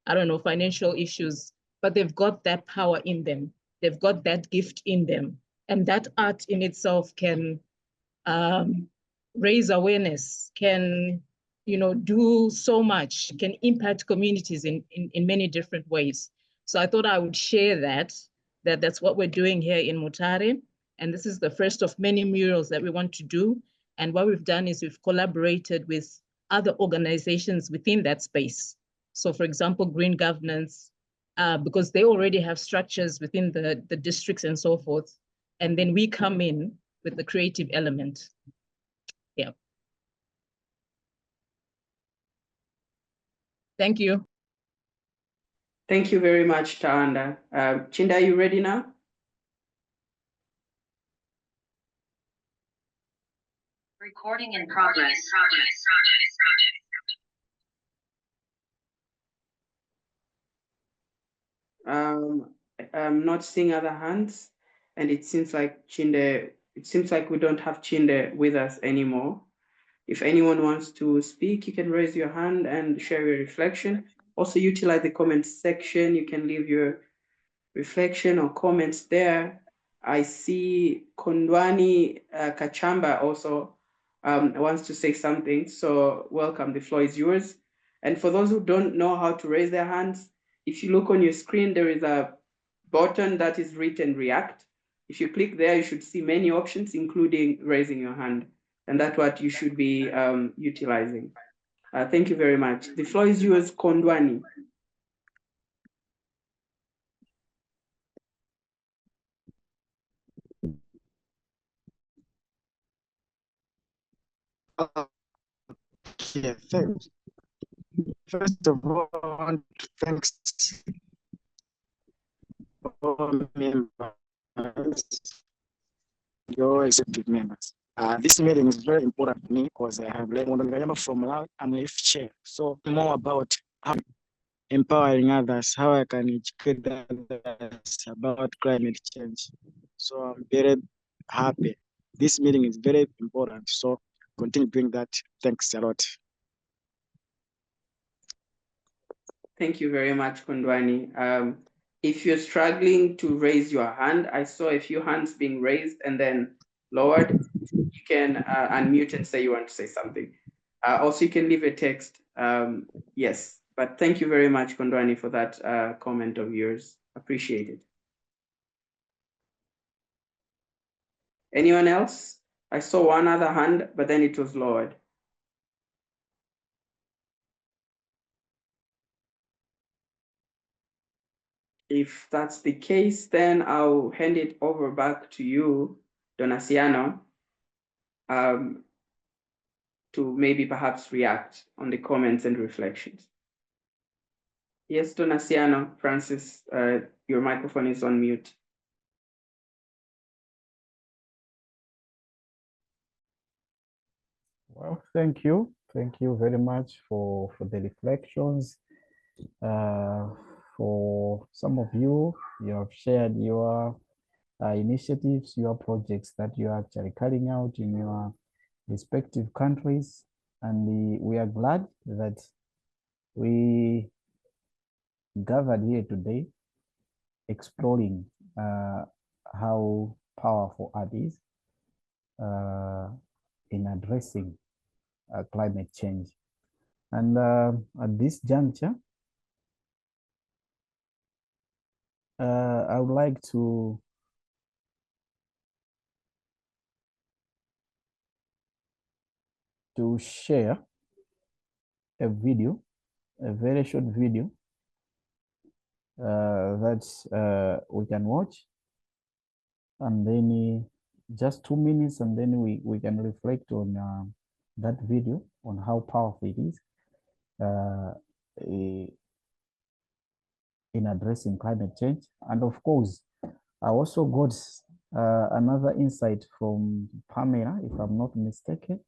I don't know, financial issues, but they've got that power in them. They've got that gift in them. And that art in itself can raise awareness, can, you know, do so much, can impact communities in many different ways. So I thought I would share that's what we're doing here in Mutare. And this is the first of many murals that we want to do. And what we've done is we've collaborated with other organizations within that space. So for example, Green Governance, because they already have structures within the districts and so forth. And then we come in with the creative element. Yeah. Thank you. Thank you very much, Tawanda. Chinda, are you ready now? Recording in progress. I'm not seeing other hands, and it seems like we don't have Chinde with us anymore. If anyone wants to speak, you can raise your hand and share your reflection. Also utilize the comments section. You can leave your reflection or comments there. I see Kondwani Kachamba also wants to say something. So welcome, the floor is yours. And for those who don't know how to raise their hands, if you look on your screen, there is a button that is written React. If you click there, you should see many options, including raising your hand. And that's what you should be utilizing. Thank you very much. The floor is yours, Kondwani. Okay, thanks. First of all, I want to thank all members, your executive members. This meeting is very important to me because I have learned from Malawi. I'm a chair. So more about how empowering others, how I can educate others about climate change. So I'm very happy. This meeting is very important. So continue doing that. Thanks a lot. Thank you very much, Kondwani. If you're struggling to raise your hand, I saw a few hands being raised and then lowered. You can unmute and say you want to say something. Also, you can leave a text. Yes, but thank you very much, Kondwani, for that comment of yours. Appreciate it. Anyone else? I saw one other hand, but then it was lowered. If that's the case, then I'll hand it over back to you, Donaciano, to maybe perhaps react on the comments and reflections. Yes, Donaciano, Francis, your microphone is on mute. Well, thank you. Thank you very much for the reflections. For some of you, you have shared your initiatives, your projects that you are actually carrying out in your respective countries. And we are glad that we gathered here today exploring how powerful art is in addressing climate change. And at this juncture, I would like to to share a video, a very short video that we can watch, and then just 2 minutes, and then we can reflect on that video, on how powerful it is in addressing climate change. And of course, I also got another insight from Pamela, if I'm not mistaken.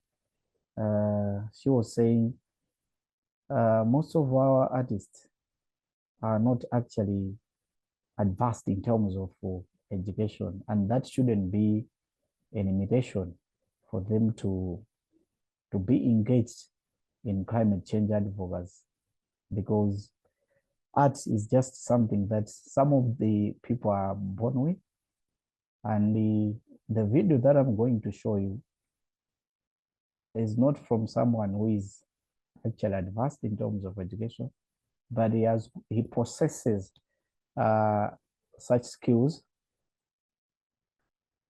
She was saying most of our artists are not actually advanced in terms of education, and that shouldn't be an limitation for them to be engaged in climate change advocacy, because art is just something that some of the people are born with. And the video that I'm going to show you is not from someone who is actually advanced in terms of education, but he possesses such skills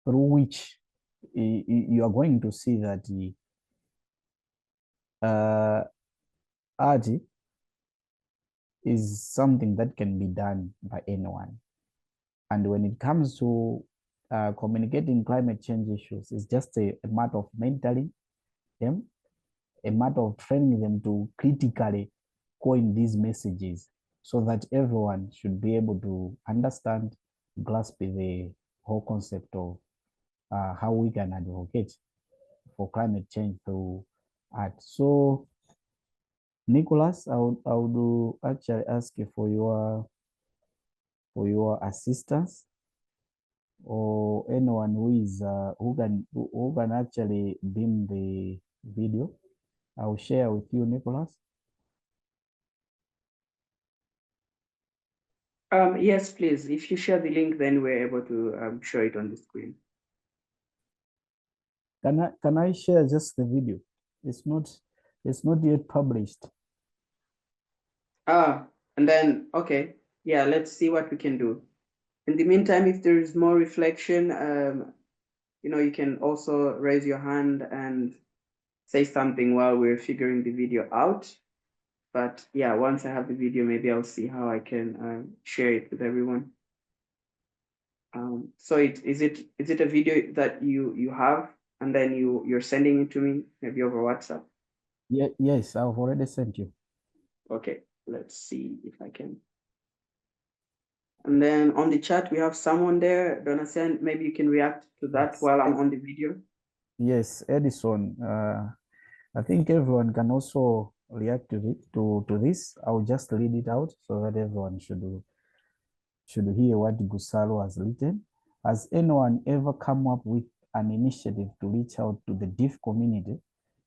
through which you are going to see that art is something that can be done by anyone. And when it comes to communicating climate change issues, it's just a matter of mentoring them, a matter of training them to critically coin these messages, so that everyone should be able to understand, grasp the whole concept of how we can advocate for climate change through art. So, Nicholas, I would actually ask you for your assistance, or anyone who can actually beam the video. I'll share with you, Nicholas. Yes, please. If you share the link, then we're able to show it on the screen. Can I share just the video? It's not yet published. And then, okay. Yeah, let's see what we can do. In the meantime, if there is more reflection, you can also raise your hand and say something while we're figuring the video out. But yeah, once I have the video, maybe I'll see how I can share it with everyone. So is it a video that you have, and then you're sending it to me, maybe over WhatsApp? Yeah, yes, I've already sent you. Okay, let's see if I can. And then on the chat, we have someone there, Donatien, maybe you can react to that while I'm on the video. Yes, Edison. I think everyone can also react to this. I'll just read it out so that everyone should hear what Gusaro has written. Has anyone ever come up with an initiative to reach out to the deaf community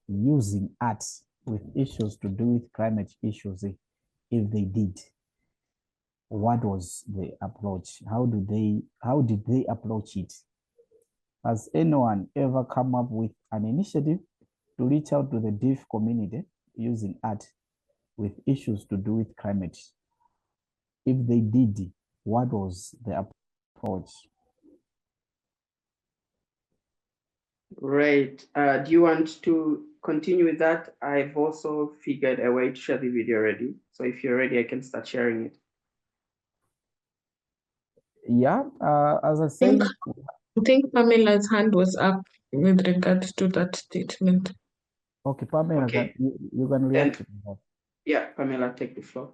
using arts with issues to do with climate issues? If they did, what was the approach? How did they approach it? Has anyone ever come up with an initiative to reach out to the deaf community using art with issues to do with climate? If they did, what was the approach? Great. Do you want to continue with that? I've also figured a way to share the video already. So if you're ready, I can start sharing it. Yeah, as I said, I think Pamela's hand was up with regards to that statement. Okay, Pamela, Okay. you can react to that. Yeah, Pamela, take the floor.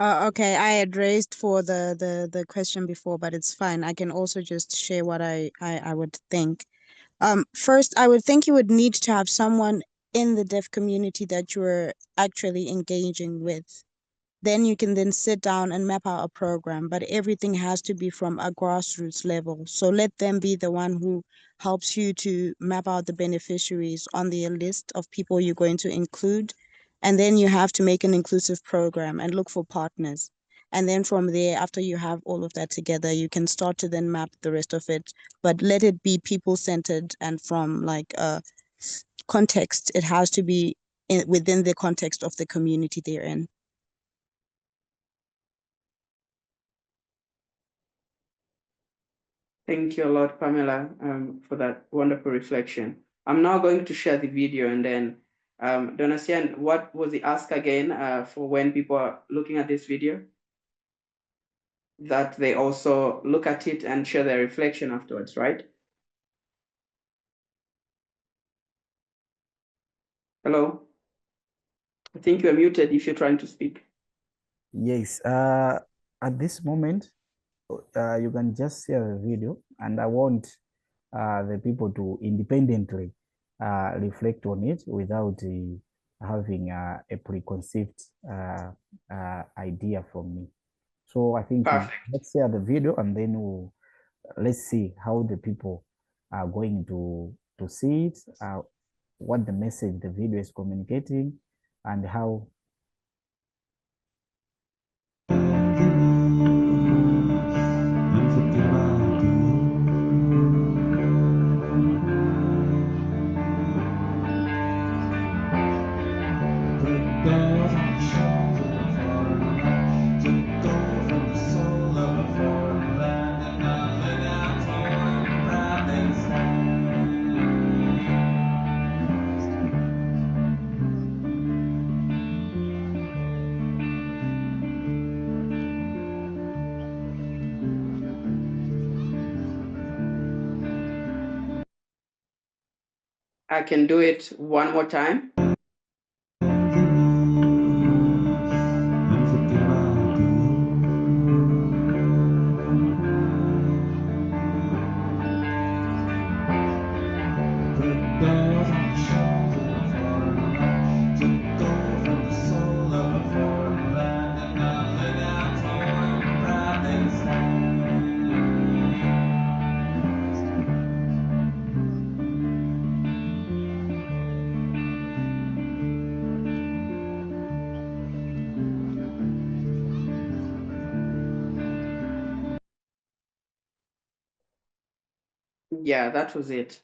Okay, I had raised for the question before, but it's fine. I can also just share what I would think. First, I would think you would need to have someone in the deaf community that you're actually engaging with. Then you can then sit down and map out a program, but everything has to be from a grassroots level. So let them be the one who helps you to map out the beneficiaries on the list of people you're going to include. And then you have to make an inclusive program and look for partners. And then from there, after you have all of that together, you can start to then map the rest of it, but let it be people-centered and from like a context. It has to be within the context of the community they're in. Thank you a lot, Pamela, for that wonderful reflection. I'm now going to share the video, and then Donasian, what was the ask again for when people are looking at this video? That they also look at it and share their reflection afterwards, right? Hello? I think you're muted if you're trying to speak. Yes, at this moment, you can just share the video, and I want the people to independently reflect on it without having a preconceived idea from me. So I think let's share the video, and then let's see how the people are going to see it, what the message the video is communicating, and how I can do it one more time. Yeah, that was it.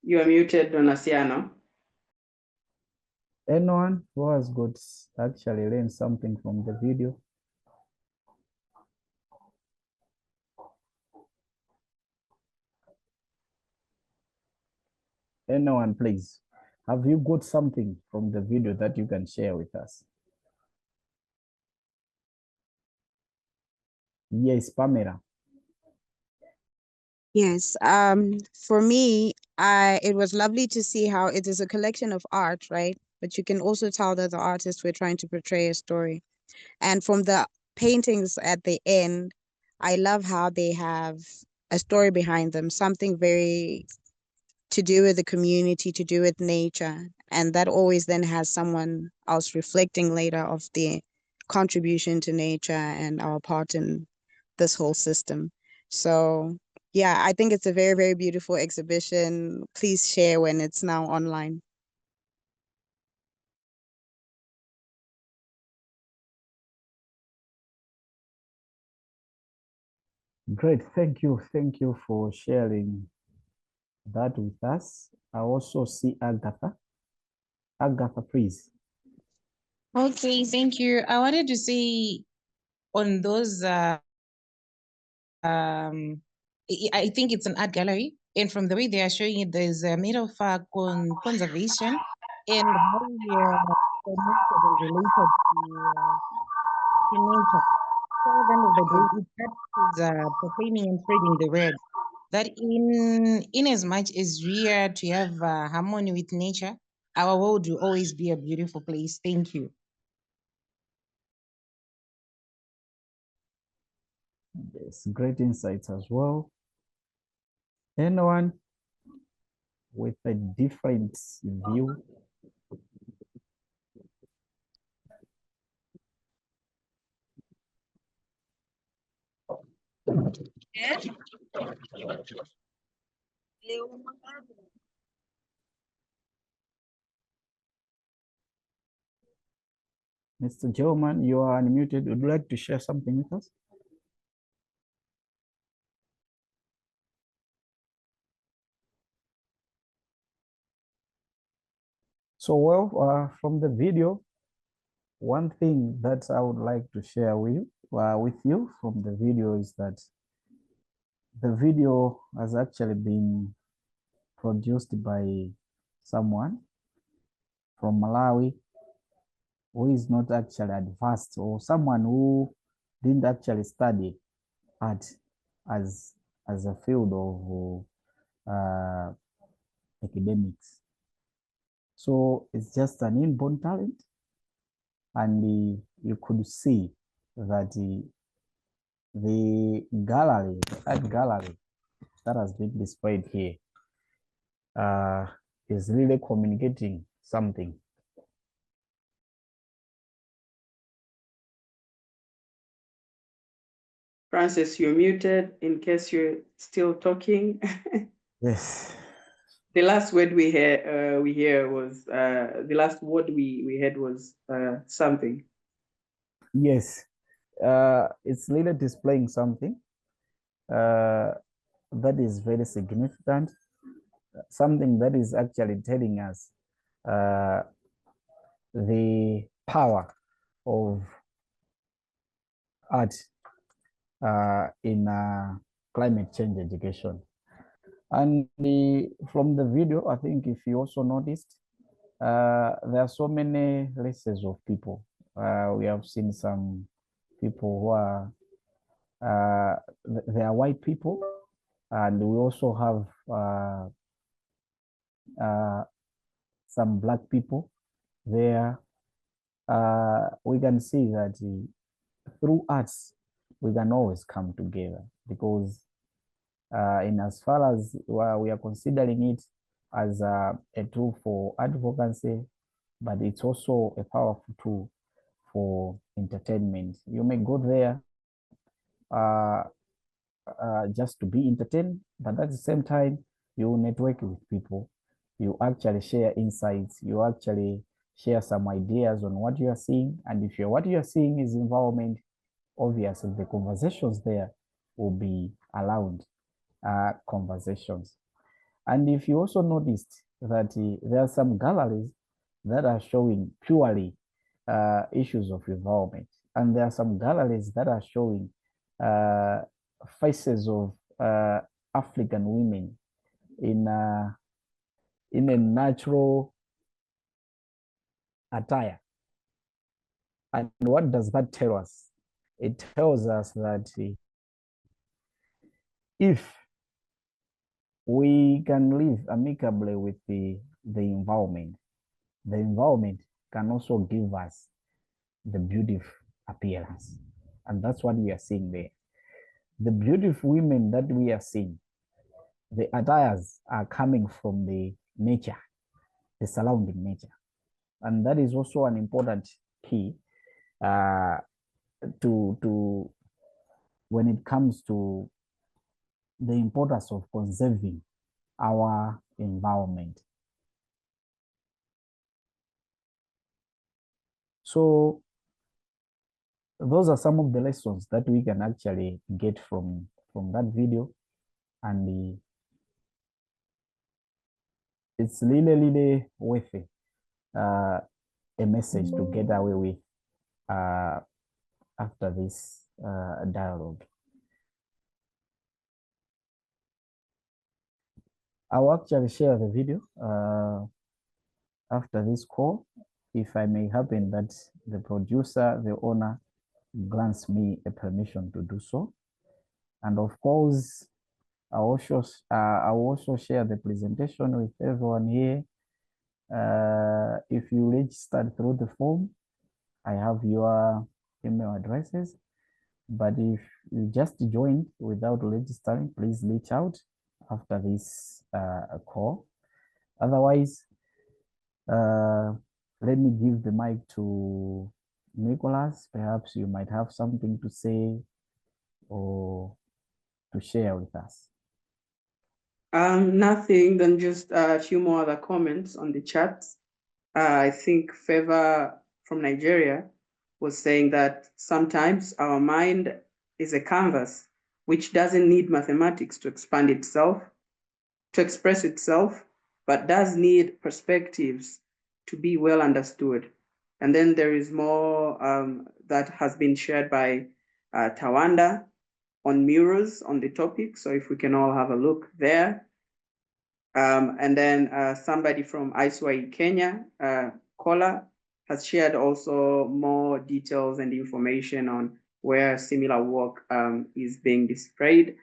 You are muted, Donasiano. anyone who has got actually learned something from the video. Anyone, please. Have you got something from the video that you can share with us? Yes, Pamela. Yes, for me, it was lovely to see how it is a collection of art, right? But you can also tell that the artists were trying to portray a story. And from the paintings at the end, I love how they have a story behind them, something very to do with the community, to do with nature. And that always then has someone else reflecting later of the contribution to nature and our part in this whole system. So yeah, I think it's a very, very beautiful exhibition. Please share when it's now online. Great, thank you. Thank you for sharing that with us. I also see Agatha. Agatha, please. Okay, thank you. I wanted to say on those, I think it's an art gallery, and from the way they are showing it, there's a made of conservation and how we are connected and related to nature. So at the end of the day, it is proclaiming and spreading the word that in as much as we are to have harmony with nature, our world will always be a beautiful place. Thank you. Yes, great insights as well. Anyone with a different view? Mr. German, you are unmuted. Would you like to share something with us? So, well, from the video, one thing that I would like to share with you with you from the video is that the video has actually been produced by someone from Malawi who is not actually advanced, or someone who didn't actually study art as a field of academics. So it's just an inborn talent, and you could see that the gallery, the art gallery that has been displayed here is really communicating something. Francis, you're muted in case you're still talking. Yes. The last word we hear was the last word we heard was something. Yes, it's really displaying something that is very significant, something that is actually telling us the power of art in climate change education. And from the video, I think if you also noticed, there are so many races of people. We have seen some people who are, they are white people, and we also have some black people there. We can see that through arts, we can always come together, because in as far as we are considering it as a tool for advocacy, but it's also a powerful tool for entertainment. You may go there just to be entertained, but at the same time, you network with people. You actually share insights. You actually share some ideas on what you are seeing. And if what you are seeing is environment, obviously the conversations there will be allowed conversations. And if you also noticed that there are some galleries that are showing purely issues of environment, and there are some galleries that are showing faces of African women in a natural attire. And what does that tell us? It tells us that if we can live amicably with the environment can also give us the beautiful appearance. And that's what we are seeing there. The beautiful women that we are seeing, the attires are coming from the nature, the surrounding nature. And that is also an important key to when it comes to the importance of conserving our environment. So those are some of the lessons that we can actually get from that video, and it's really worthy a message to get away with after this dialogue. I'll actually share the video after this call, if I may happen that the producer, the owner, grants me a permission to do so. And of course, I will also share the presentation with everyone here. If you registered through the form, I have your email addresses. But if you just joined without registering, please reach out after this call. Otherwise, let me give the mic to Nicholas. Perhaps you might have something to say or to share with us. Nothing than just a few more other comments on the chat. I think Favor from Nigeria was saying that sometimes our mind is a canvas which doesn't need mathematics to expand itself, to express itself, but does need perspectives to be well understood. And then there is more that has been shared by Tawanda on murals on the topic. So if we can all have a look there. And then somebody from ISWAI Kenya, Kola, has shared also more details and information on where similar work is being displayed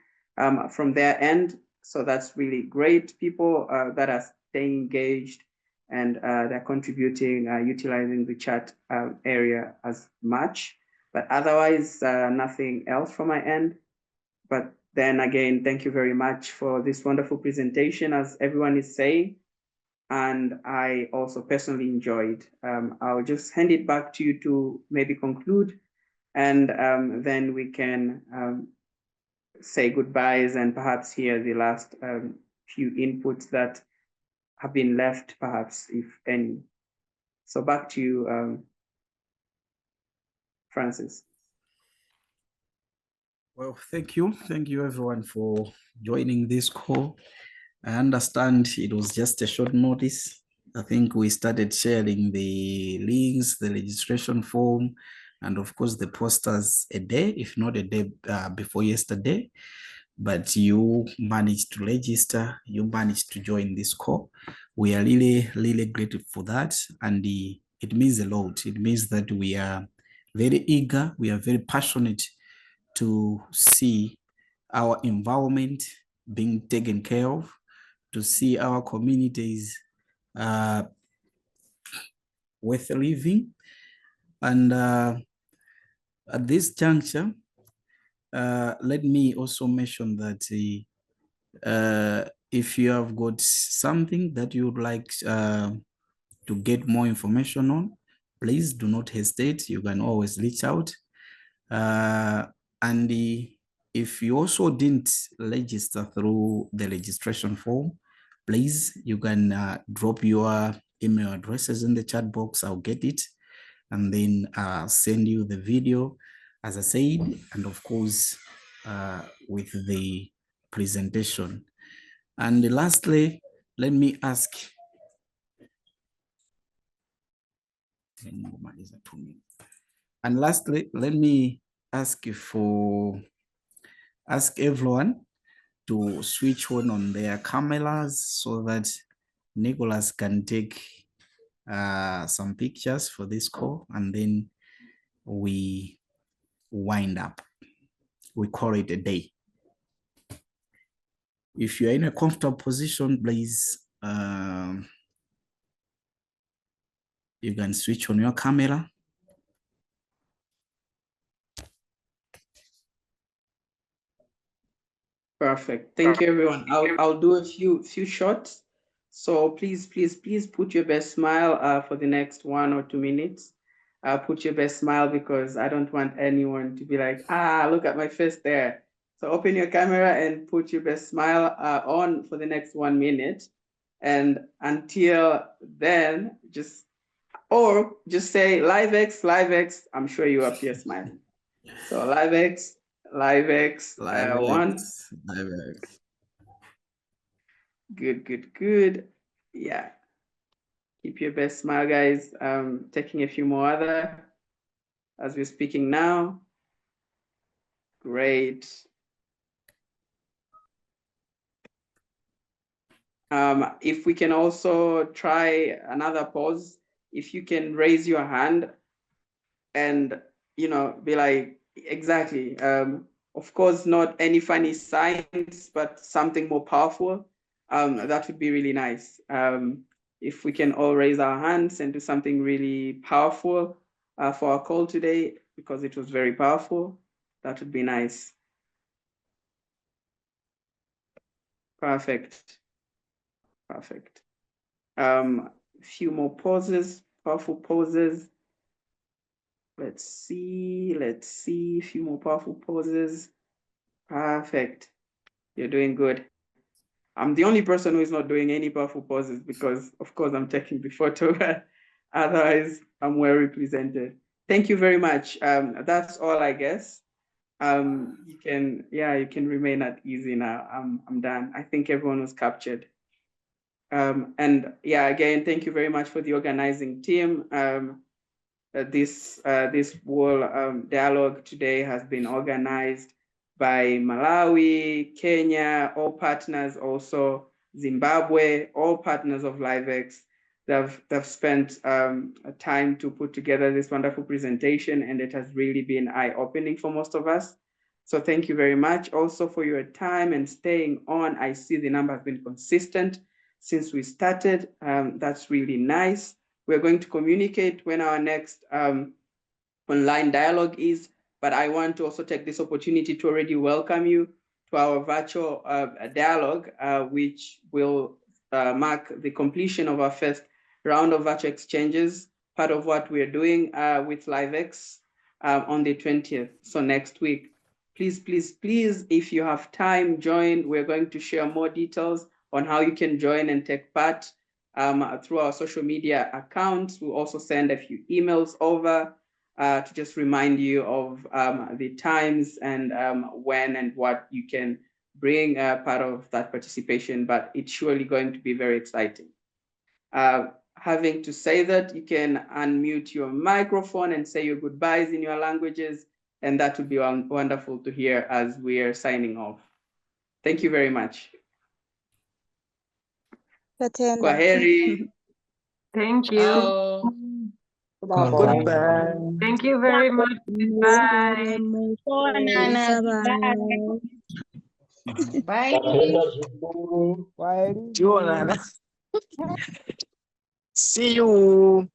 from their end. So that's really great. People that are staying engaged and they're contributing, utilizing the chat area as much. But otherwise, nothing else from my end. But then again, thank you very much for this wonderful presentation, as everyone is saying. And I also personally enjoyed. I'll just hand it back to you to maybe conclude, and then we can say goodbyes and perhaps hear the last few inputs that have been left, perhaps, if any. So back to you, Francis. Well, thank you. Thank you everyone for joining this call. I understand it was just a short notice. I think we started sharing the links, the registration form, and of course the posters a day, if not a day before yesterday. But you managed to register, you managed to join this call. We are really, really grateful for that. And it means a lot. It means that we are very eager, we are very passionate to see our environment being taken care of, to see our communities worth living. And at this juncture, let me also mention that if you have got something that you would like to get more information on, please do not hesitate. You can always reach out. And if you also didn't register through the registration form, please, you can drop your email addresses in the chat box. I'll get it and then send you the video, as I said, and of course, with the presentation. And lastly, let me ask, and lastly, let me ask everyone to switch on their cameras so that Nicholas can take some pictures for this call, and then we wind up. We call it a day. If you're in a comfortable position, please, you can switch on your camera. Perfect. Thank you, everyone. I'll do a few shots. So please put your best smile for the next 1 or 2 minutes. Put your best smile, because I don't want anyone to be like, look at my face there. So open your camera and put your best smile on for the next 1 minute. And until then, just say LiveX. I'm sure you appear smiling. So LiveX, one. LiveX. Good. Yeah. Keep your best smile, guys. Taking a few more other as we're speaking now. Great. If we can also try another pause, if you can raise your hand and, be like, exactly. Of course, not any funny signs, but something more powerful. That would be really nice. If we can all raise our hands and do something really powerful for our call today, because it was very powerful, that would be nice. Perfect. A few more pauses, powerful pauses. Let's see, a few more powerful pauses. Perfect. You're doing good. I'm the only person who is not doing any powerful pauses because, of course, I'm taking the photo. Otherwise, I'm well represented. Thank you very much. That's all, I guess. You can remain at ease now. I'm done. I think everyone was captured. And yeah, again, thank you very much for the organizing team. this whole dialogue today has been organized by Malawi, Kenya, all partners, also Zimbabwe, all partners of LiveX. They've spent time to put together this wonderful presentation, and it has really been eye-opening for most of us. So thank you very much also for your time and staying on. I see the number has been consistent since we started. That's really nice. We're going to communicate when our next online dialogue is, but I want to also take this opportunity to already welcome you to our virtual dialogue, which will mark the completion of our first round of virtual exchanges, part of what we're doing with LiveX on the 20th, so next week. Please, please, please, if you have time, join. We're going to share more details on how you can join and take part through our social media accounts. We'll also send a few emails over to just remind you of the times and when and what you can bring part of that participation, but it's surely going to be very exciting. Having to say that, you can unmute your microphone and say your goodbyes in your languages, and that would be wonderful to hear as we are signing off. Thank you very much. Kwaheri. Thank you. Goodbye. Thank you very much. Bye. Bye. See you.